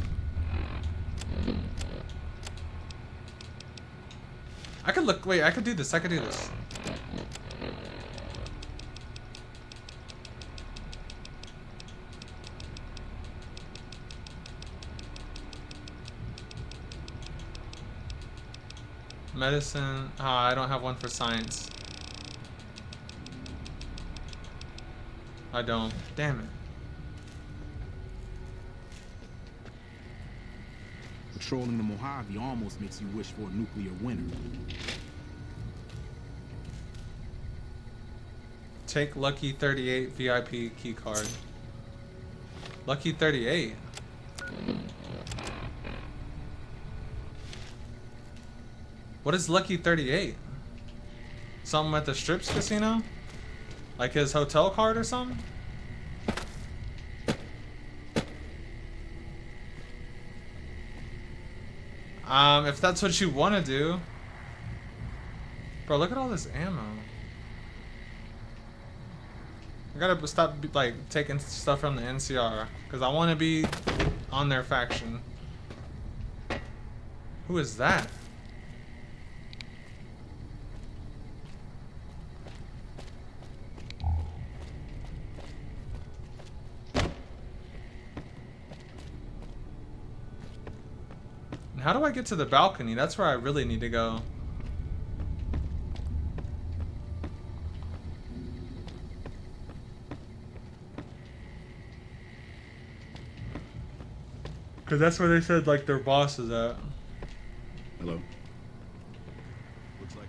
I could look. Wait, I could do this. I could do this. Medicine. Ah, I don't have one for science. I don't. Damn it. Patrolling the Mojave almost makes you wish for a nuclear winter. Take Lucky 38 VIP key card. Lucky 38. What is Lucky 38? Something at the Strips casino? Like his hotel card or something? If that's what you want to do. Bro, look at all this ammo. I gotta stop, like, taking stuff from the NCR. Because I want to be on their faction. Who is that? How do I get to the balcony? That's where I really need to go. Because that's where they said, like, their boss is at. Hello. Looks like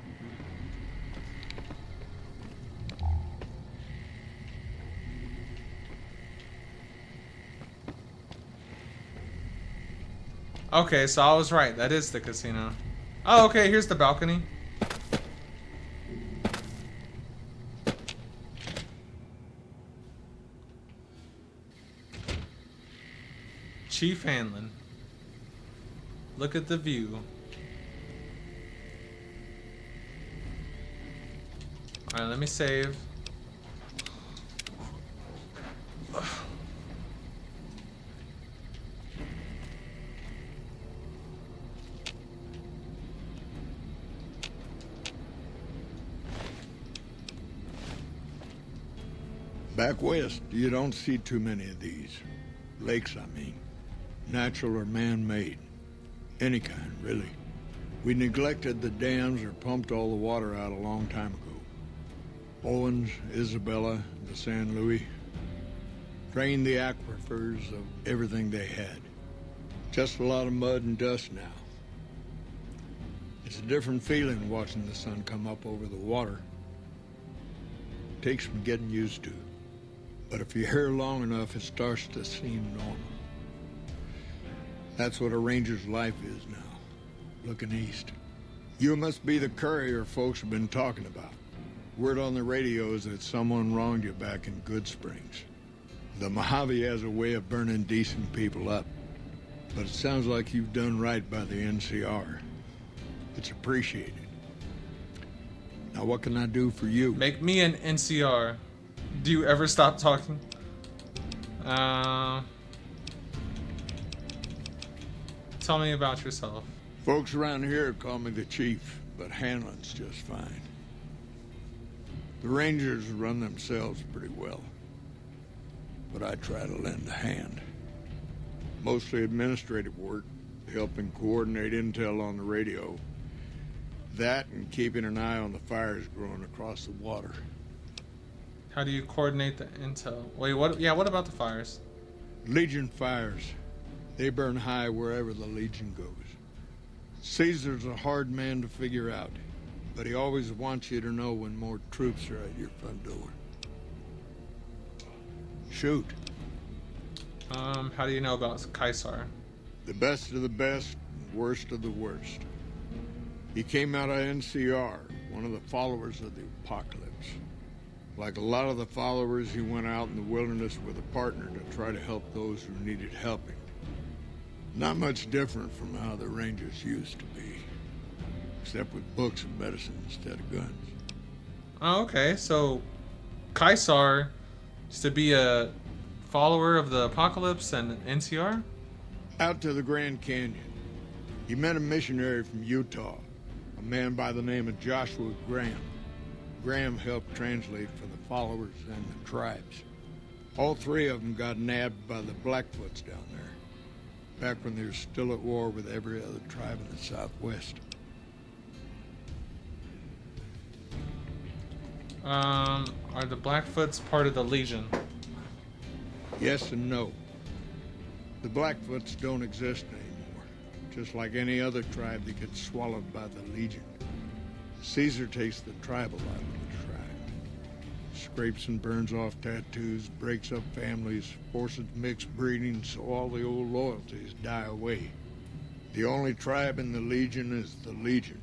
Okay, so I was right. That is the casino. Oh, okay, here's the balcony. Chief Hanlon. Look at the view. Alright, let me save. Back west, you don't see too many of these. Lakes, I mean. Natural or man-made. Any kind, really. We neglected the dams or pumped all the water out a long time ago. Owens, Isabella, the San Luis. Drained the aquifers of everything they had. Just a lot of mud and dust now. It's a different feeling watching the sun come up over the water. Takes some getting used to. But if you're here long enough, it starts to seem normal. That's what a ranger's life is now, looking east. You must be the courier folks have been talking about. Word on the radio is that someone wronged you back in Good Springs. The Mojave has a way of burning decent people up, but it sounds like you've done right by the NCR. It's appreciated. Now what can I do for you? Make me an NCR. Do you ever stop talking? Tell me about yourself. Folks around here call me the chief, but Hanlon's just fine. The Rangers run themselves pretty well, but I try to lend a hand. Mostly administrative work, helping coordinate intel on the radio. That and keeping an eye on the fires growing across the water. How do you coordinate the intel? Wait, what? Yeah, what about the fires? Legion fires. They burn high wherever the Legion goes. Caesar's a hard man to figure out, but he always wants you to know when more troops are at your front door. Shoot. How do you know about Caesar? The best of the best, and worst of the worst. He came out of NCR, one of the followers of the apocalypse. Like a lot of the followers, he went out in the wilderness with a partner to try to help those who needed helping. Not much different from how the Rangers used to be. Except with books and medicine instead of guns. Oh, okay. So, Caesar used to be a follower of the Apocalypse and NCR? Out to the Grand Canyon. He met a missionary from Utah, a man by the name of Joshua Graham. Graham helped translate for the followers and the tribes. All three of them got nabbed by the Blackfoots down there, back when they were still at war with every other tribe in the Southwest. Are the Blackfoots part of the Legion? Yes and no. The Blackfoots don't exist anymore, just like any other tribe that gets swallowed by the Legion. Caesar takes the tribal out of the tribe. Scrapes and burns off tattoos, breaks up families, forces mixed breeding so all the old loyalties die away. The only tribe in the Legion is the Legion.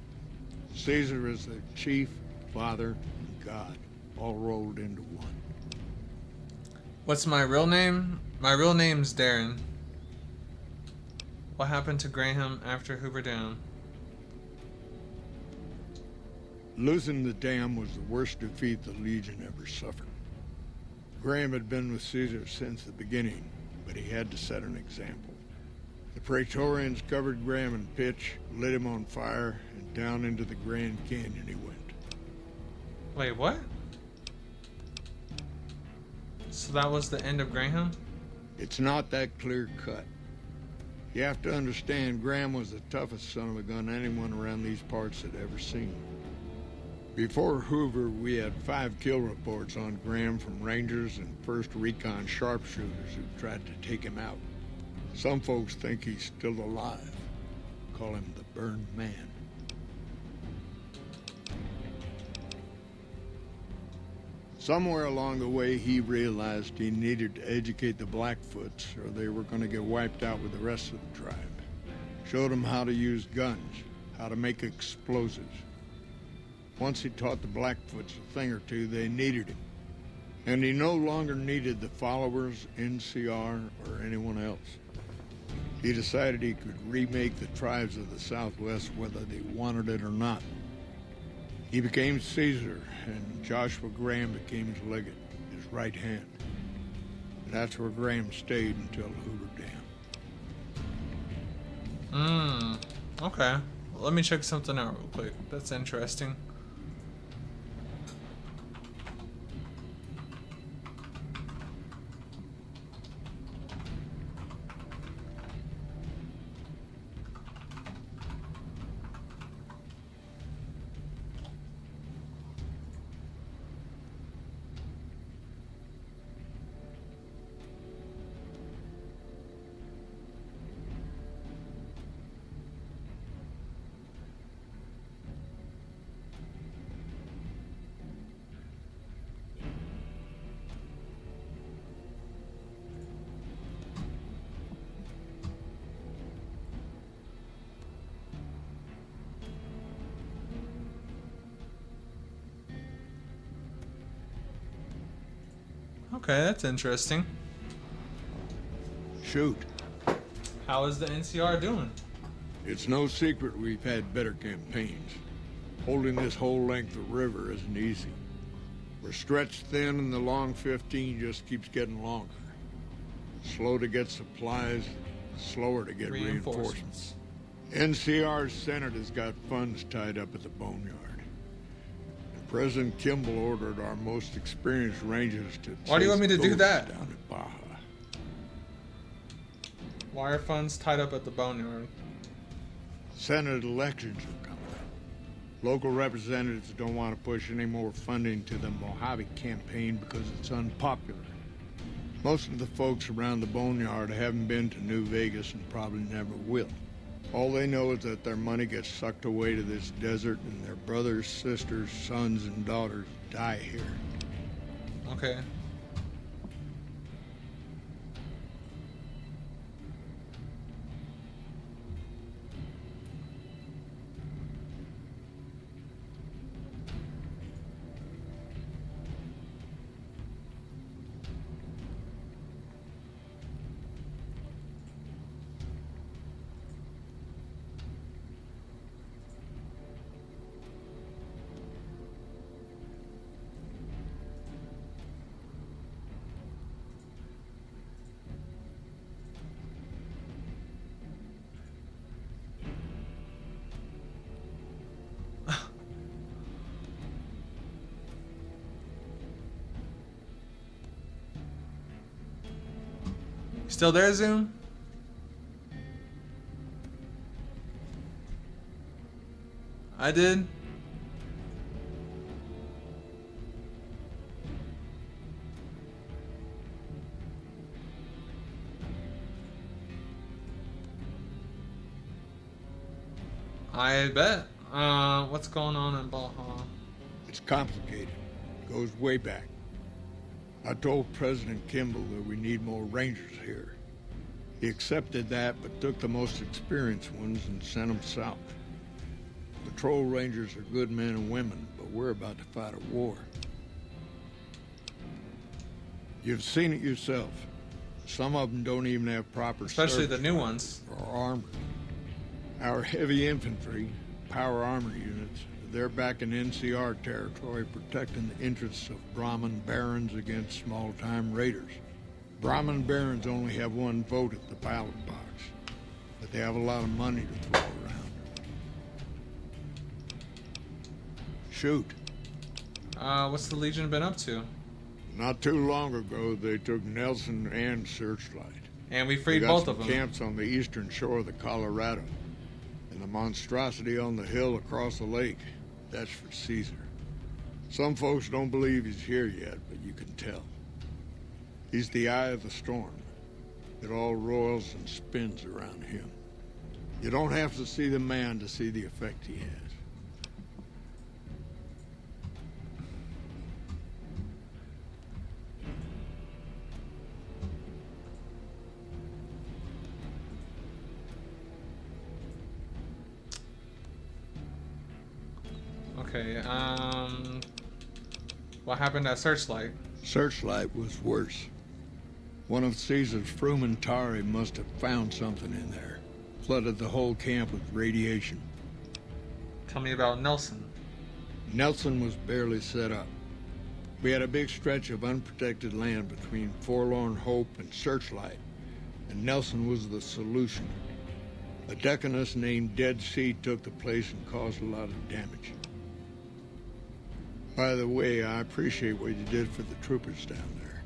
Caesar is their chief, father, and God, all rolled into one. What's my real name? My real name's Darren. What happened to Graham after Hoover Dam? Losing the dam was the worst defeat the Legion ever suffered. Graham had been with Caesar since the beginning, but he had to set an example. The Praetorians covered Graham in pitch, lit him on fire, and down into the Grand Canyon he went. Wait, what? So that was the end of Graham? It's not that clear cut. You have to understand, Graham was the toughest son of a gun anyone around these parts had ever seen. Before Hoover, we had 5 kill reports on Graham from Rangers and 1st Repconn sharpshooters who tried to take him out. Some folks think he's still alive. Call him the Burned Man. Somewhere along the way, he realized he needed to educate the Blackfoots or they were going to get wiped out with the rest of the tribe. Showed them how to use guns, how to make explosives. Once he taught the Blackfoots a thing or two, they needed him. And he no longer needed the followers, NCR, or anyone else. He decided he could remake the tribes of the Southwest whether they wanted it or not. He became Caesar, and Joshua Graham became his legate, his right hand. And that's where Graham stayed until Hoover Dam. Okay. Well, let me check something out real quick. That's interesting. Okay, that's interesting. Shoot. How is the NCR doing? It's no secret we've had better campaigns. Holding this whole length of river isn't easy. We're stretched thin and the long 15 just keeps getting longer. Slow to get supplies, slower to get reinforcements. NCR's Senate has got funds tied up at the boneyard. And President Kimball ordered our most experienced rangers to Why do you want me to do that? Down at Baja. Why are funds tied up at the boneyard? Senate elections are coming up. Local representatives don't want to push any more funding to the Mojave campaign because it's unpopular. Most of the folks around the boneyard haven't been to New Vegas and probably never will. All they know is that their money gets sucked away to this desert and their brothers, sisters, sons, and daughters die here. Okay. Still there, Zoom? I did. I bet. What's going on in Baja? It's complicated. Goes way back. I told President Kimball that we need more rangers here. He accepted that, but took the most experienced ones and sent them south. Patrol rangers are good men and women, but we're about to fight a war. You've seen it yourself. Some of them don't even have proper Especially the new ones. Or armor. Our heavy infantry, power armor units, they're back in NCR territory protecting the interests of Brahmin barons against small-time raiders. Brahmin barons only have one vote at the ballot box, but they have a lot of money to throw around. Shoot. What's the Legion been up to? Not too long ago, they took Nelson and Searchlight. And we They freed got both some of them. camps on the eastern shore of the Colorado. And the monstrosity on the hill across the lake, that's for Caesar. Some folks don't believe he's here yet, but you can tell. He's the eye of the storm. It all roils and spins around him. You don't have to see the man to see the effect he has. Okay, what happened at Searchlight? Searchlight was worse. One of Caesar's Frumentari must have found something in there. Flooded the whole camp with radiation. Tell me about Nelson. Nelson was barely set up. We had a big stretch of unprotected land between Forlorn Hope and Searchlight, and Nelson was the solution. A deaconess named Dead Sea took the place and caused a lot of damage. By the way, I appreciate what you did for the troopers down there.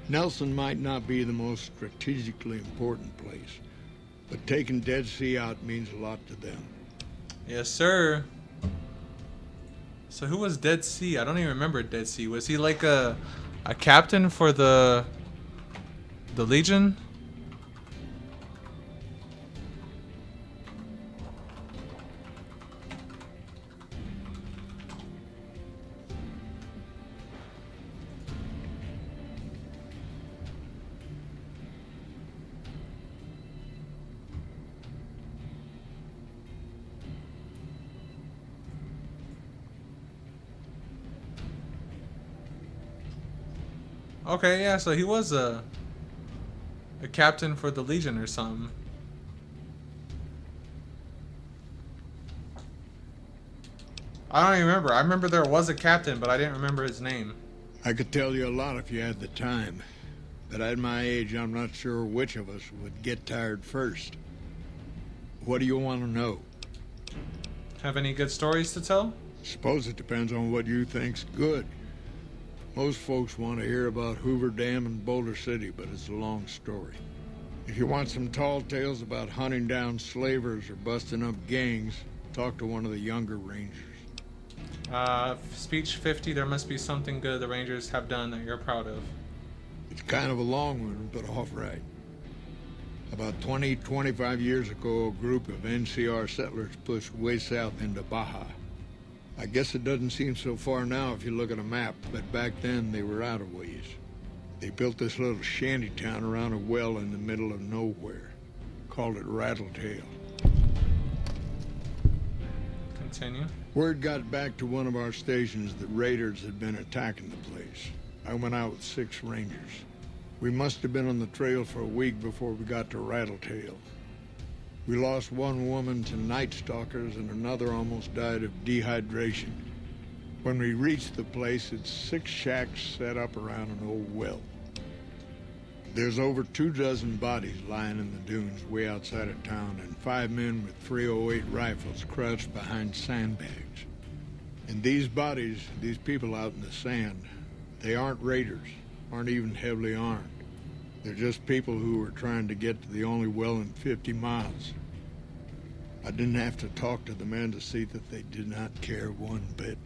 Nelson might not be the most strategically important place, but taking Dead Sea out means a lot to them. Yes, sir. So who was Dead Sea? I don't even remember Dead Sea. Was he like a captain for the Legion? Okay, yeah, so he was a captain for the Legion or something. I don't even remember. I remember there was a captain, but I didn't remember his name. I could tell you a lot if you had the time, but at my age, I'm not sure which of us would get tired first. What do you want to know? Have any good stories to tell? Suppose it depends on what you think's good. Most folks want to hear about Hoover Dam and Boulder City, but it's a long story. If you want some tall tales about hunting down slavers or busting up gangs, talk to one of the younger rangers. Speech 50, there must be something good the Rangers have done that you're proud of. It's kind of a long one, but all right. About 25 years ago, a group of NCR settlers pushed way south into Baja. I guess it doesn't seem so far now if you look at a map, but back then they were out of ways. They built this little shanty town around a well in the middle of nowhere. Called it Rattletail. Continue. Word got back to one of our stations that raiders had been attacking the place. I went out with 6 rangers. We must have been on the trail for a week before we got to Rattletail. We lost one woman to night stalkers and another almost died of dehydration. When we reached the place, it's 6 shacks set up around an old well. There's over 24 bodies lying in the dunes way outside of town, and 5 men with .308 rifles crouched behind sandbags. And these bodies, these people out in the sand, they aren't raiders, aren't even heavily armed. They're just people who were trying to get to the only well in 50 miles. I didn't have to talk to the men to see that they did not care one bit.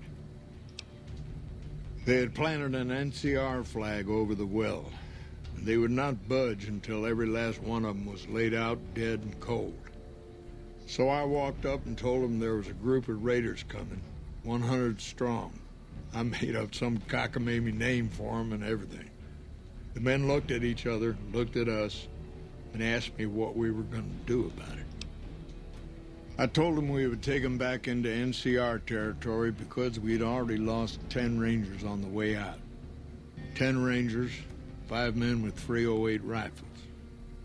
They had planted an NCR flag over the well, and they would not budge until every last one of them was laid out dead and cold. So I walked up and told them there was a group of raiders coming, 100 strong. I made up some cockamamie name for them and everything. The men looked at each other, looked at us, and asked me what we were going to do about it. I told them we would take them back into NCR territory because we'd already lost 10 Rangers on the way out. 10 Rangers, 5 men with .308 rifles.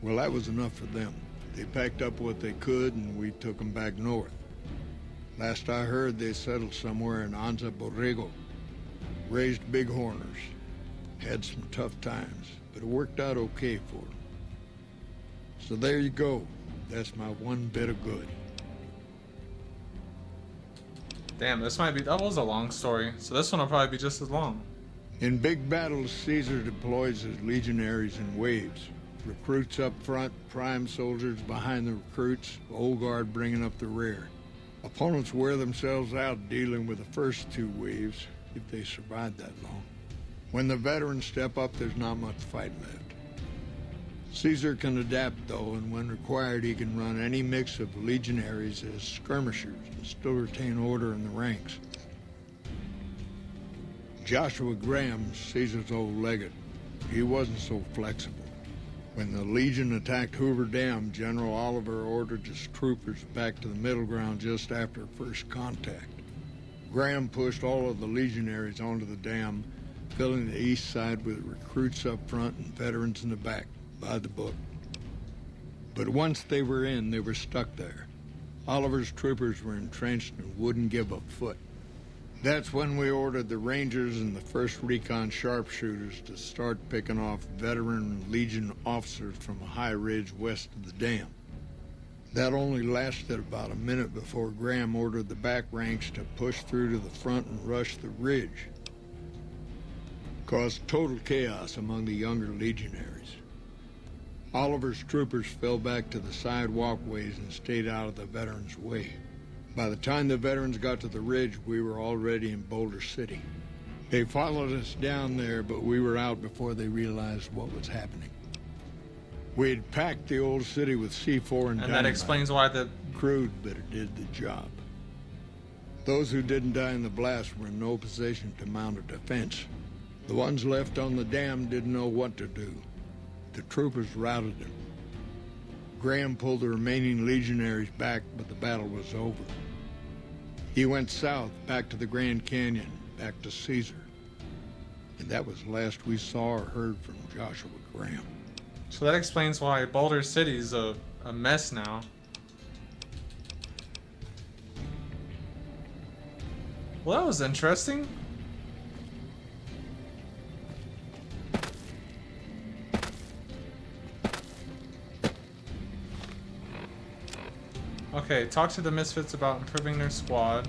Well, that was enough for them. They packed up what they could and we took them back north. Last I heard, they settled somewhere in Anza Borrego. Raised bighorners. Had some tough times, but it worked out okay for them. So there you go. That's my one bit of good. Damn, that was a long story. So this one will probably be just as long. In big battles, Caesar deploys his legionaries in waves. Recruits up front, prime soldiers behind the recruits, old guard bringing up the rear. Opponents wear themselves out dealing with the first two waves, if they survive that long. When the veterans step up, there's not much fight left. Caesar can adapt, though, and when required, he can run any mix of legionaries as skirmishers and still retain order in the ranks. Joshua Graham, Caesar's old legate, he wasn't so flexible. When the Legion attacked Hoover Dam, General Oliver ordered his troopers back to the middle ground just after first contact. Graham pushed all of the legionaries onto the dam, filling the east side with recruits up front and veterans in the back, by the book. But once they were in, they were stuck there. Oliver's troopers were entrenched and wouldn't give a foot. That's when we ordered the Rangers and the 1st Repconn sharpshooters to start picking off veteran Legion officers from a high ridge west of the dam. That only lasted about a minute before Graham ordered the back ranks to push through to the front and rush the ridge. Caused total chaos among the younger legionaries. Oliver's troopers fell back to the side walkways and stayed out of the veterans' way. By the time the veterans got to the ridge, we were already in Boulder City. They followed us down there, but we were out before they realized what was happening. We had packed the old city with C4 and dynamite. that explains why the... Crude, but it did the job. Those who didn't die in the blast were in no position to mount a defense. The ones left on the dam didn't know what to do. The troopers routed them. Graham pulled the remaining legionaries back, but the battle was over. He went south, back to the Grand Canyon, back to Caesar. And that was the last we saw or heard from Joshua Graham. So that explains why Boulder City's a mess now. Well, that was interesting. Okay, talk to the Misfits about improving their squad.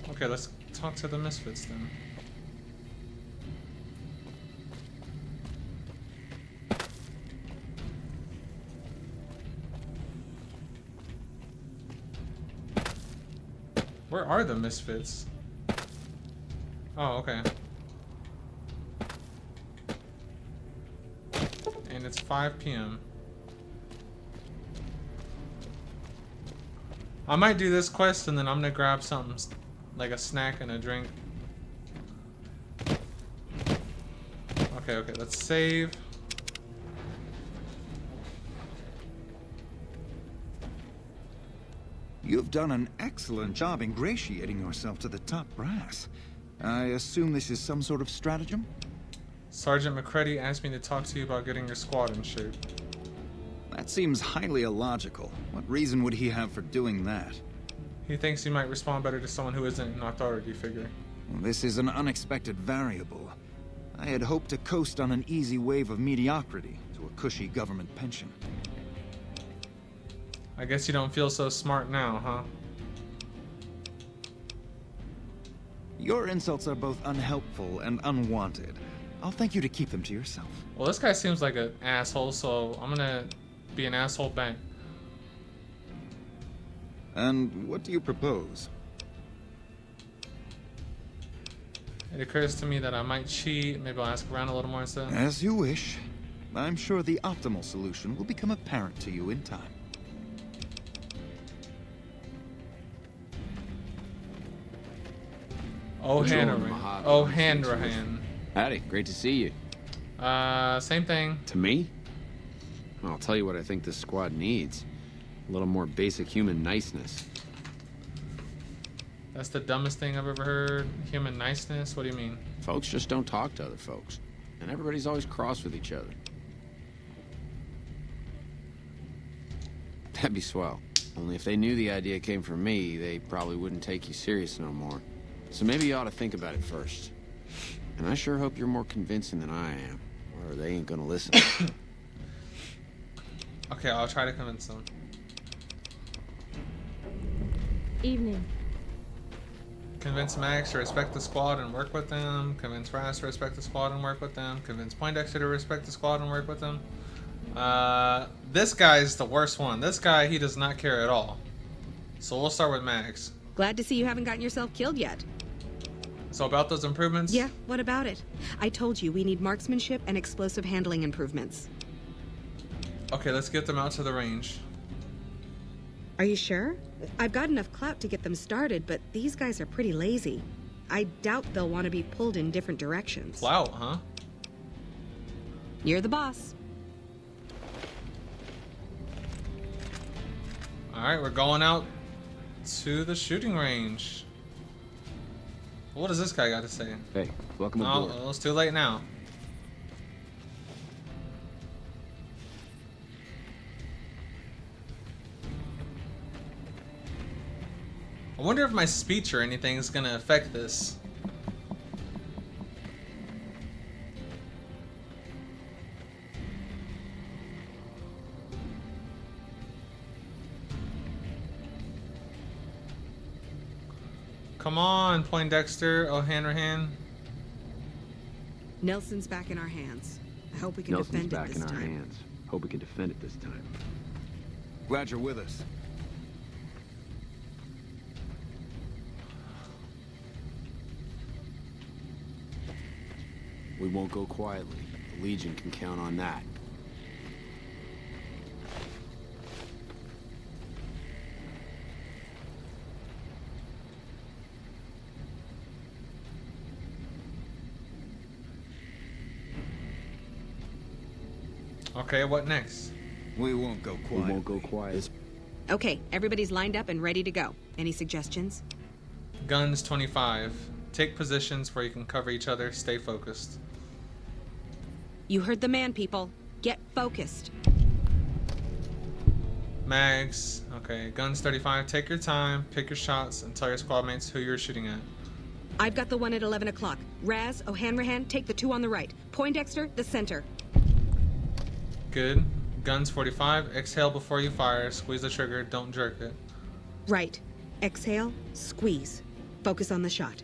Okay, let's talk to the Misfits then. Where are the Misfits? Oh, okay. And it's 5 p.m. I might do this quest and then I'm gonna grab something like a snack and a drink. Okay, let's save. You've done an excellent job ingratiating yourself to the top brass. I assume this is some sort of stratagem? Sergeant McCready asked me to talk to you about getting your squad in shape. That seems highly illogical. What reason would he have for doing that? He thinks you might respond better to someone who isn't an authority figure. This is an unexpected variable. I had hoped to coast on an easy wave of mediocrity to a cushy government pension. I guess you don't feel so smart now, huh? Your insults are both unhelpful and unwanted. I'll thank you to keep them to yourself. Well, this guy seems like an asshole, so I'm gonna be an asshole back. And what do you propose? It occurs to me that I might cheat. Maybe I'll ask around a little more instead. As you wish. I'm sure the optimal solution will become apparent to you in time. O'Hanrahan. Howdy, great to see you. Same thing. To me? Well, I'll tell you what I think this squad needs. A little more basic human niceness. That's the dumbest thing I've ever heard. Human niceness? What do you mean? Folks just don't talk to other folks. And everybody's always cross with each other. That'd be swell. Only if they knew the idea came from me, they probably wouldn't take you serious no more. So maybe you ought to think about it first. And I sure hope you're more convincing than I am, or they ain't gonna listen. Okay, I'll try to convince them. Convince Max to respect the squad and work with them. Convince Raz to respect the squad and work with them. Convince Poindexter to respect the squad and work with them. This guy's the worst one. This guy, he does not care at all. So we'll start with Max. Glad to see you haven't gotten yourself killed yet. So about those improvements? Yeah, what about it? I told you we need marksmanship and explosive handling improvements. Okay, let's get them out to the range. Are you sure? I've got enough clout to get them started, but these guys are pretty lazy. I doubt they'll want to be pulled in different directions. Clout, huh? You're the boss. Alright, we're going out to the shooting range. What does this guy got to say? Hey, welcome aboard. Oh, it's too late now. I wonder if my speech or anything is gonna affect this. Come on, Poindexter, O'Hanrahan. Nelson's back in our hands. I hope we can defend it this time. hands. Hope we can defend it this time. Glad you're with us. We won't go quietly. The Legion can count on that. Okay, what next? We won't go quiet. We won't go quiet. Okay, everybody's lined up and ready to go. Any suggestions? Guns 25. Take positions where you can cover each other. Stay focused. You heard the man, people. Get focused. Mags. Okay, guns 35. Take your time, pick your shots, and tell your squad mates who you're shooting at. I've got the one at 11 o'clock. Raz, O'Hanrahan, take the two on the right. Poindexter, the center. Good. Guns 45. Exhale before you fire. Squeeze the trigger. Don't jerk it. Right. Exhale, squeeze. Focus on the shot.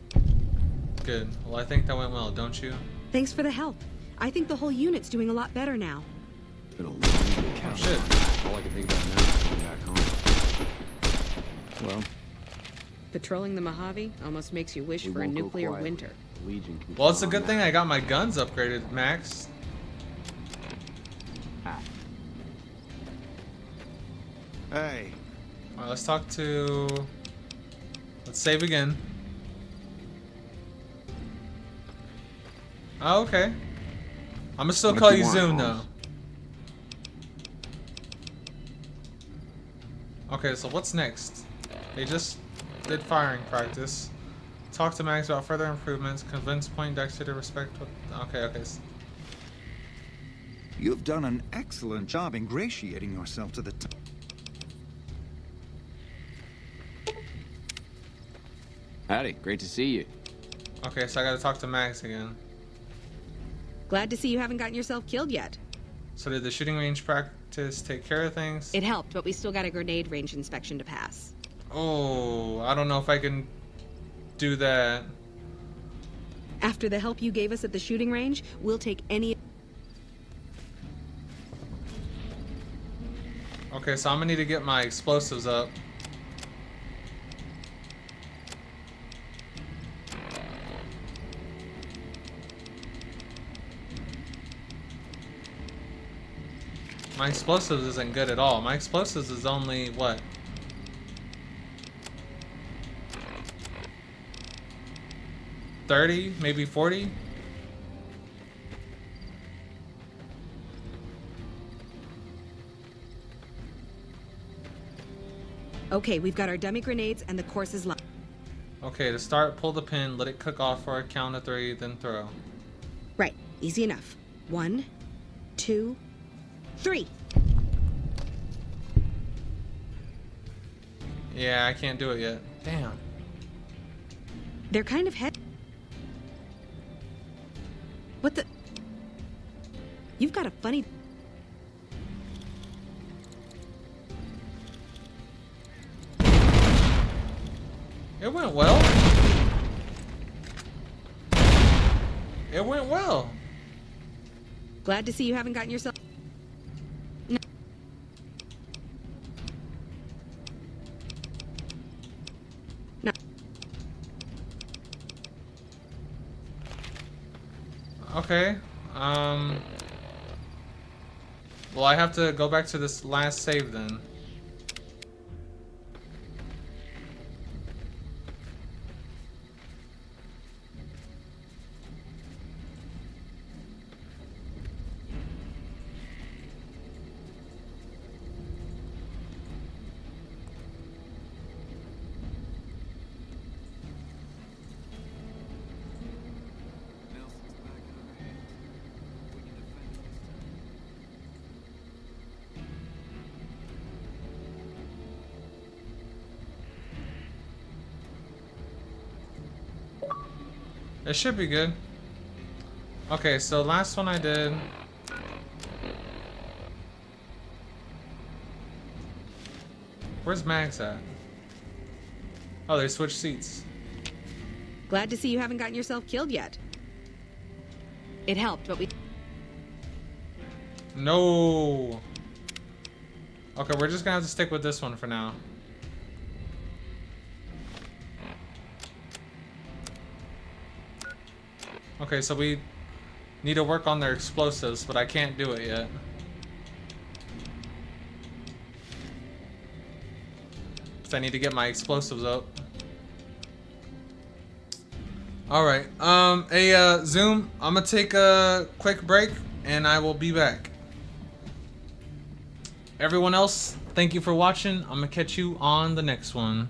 Good. Well, I think that went well, don't you? Thanks for the help. I think the whole unit's doing a lot better now. It's been a long week. Oh, shit. All I can think about now is going back home. Well, Patrolling the Mojave almost makes you wish we for a won't go nuclear quietly. winter. The Legion can Well, it's a count good on thing that. I got my guns upgraded, Max. Hey, Alright, let's talk to... Let's save again. Oh, okay. I'm gonna still What call you you want, Zoom, Holmes? though. Okay, so what's next? They just did firing practice. Talk to Max about further improvements. Convince Poindexter to respect what... Okay. you've done an excellent job ingratiating yourself to the Howdy, great to see you. Okay, so I gotta talk to Max again. Glad to see you haven't gotten yourself killed yet. So did the shooting range practice take care of things? It helped, but we still got a grenade range inspection to pass. Oh, I don't know if I can do that. After the help you gave us at the shooting range, we'll take any... Okay, so I'm gonna need to get my explosives up. My explosives isn't good at all. My explosives is only, what? $30, maybe $40? Okay, we've got our dummy grenades and the courses lined. Okay, to start, pull the pin, let it cook off for a count of 3, then throw. Right, easy enough. 1, 2, 3. Yeah, I can't do it yet. Damn. They're kind of heavy. What the... You've got a funny... It went well. It went well. Glad to see you haven't gotten yourself... No. No. Okay. Well, I have to go back to this last save then. It should be good. Okay, so last one I did. Where's Max at? Oh, they switched seats. Glad to see you haven't gotten yourself killed yet. It helped, but we... No. Okay, we're just gonna have to stick with this one for now. Okay, so we need to work on their explosives, but I can't do it yet. Because I need to get my explosives up. Alright, Zoom, I'm gonna take a quick break, and I will be back. Everyone else, thank you for watching. I'm gonna catch you on the next one.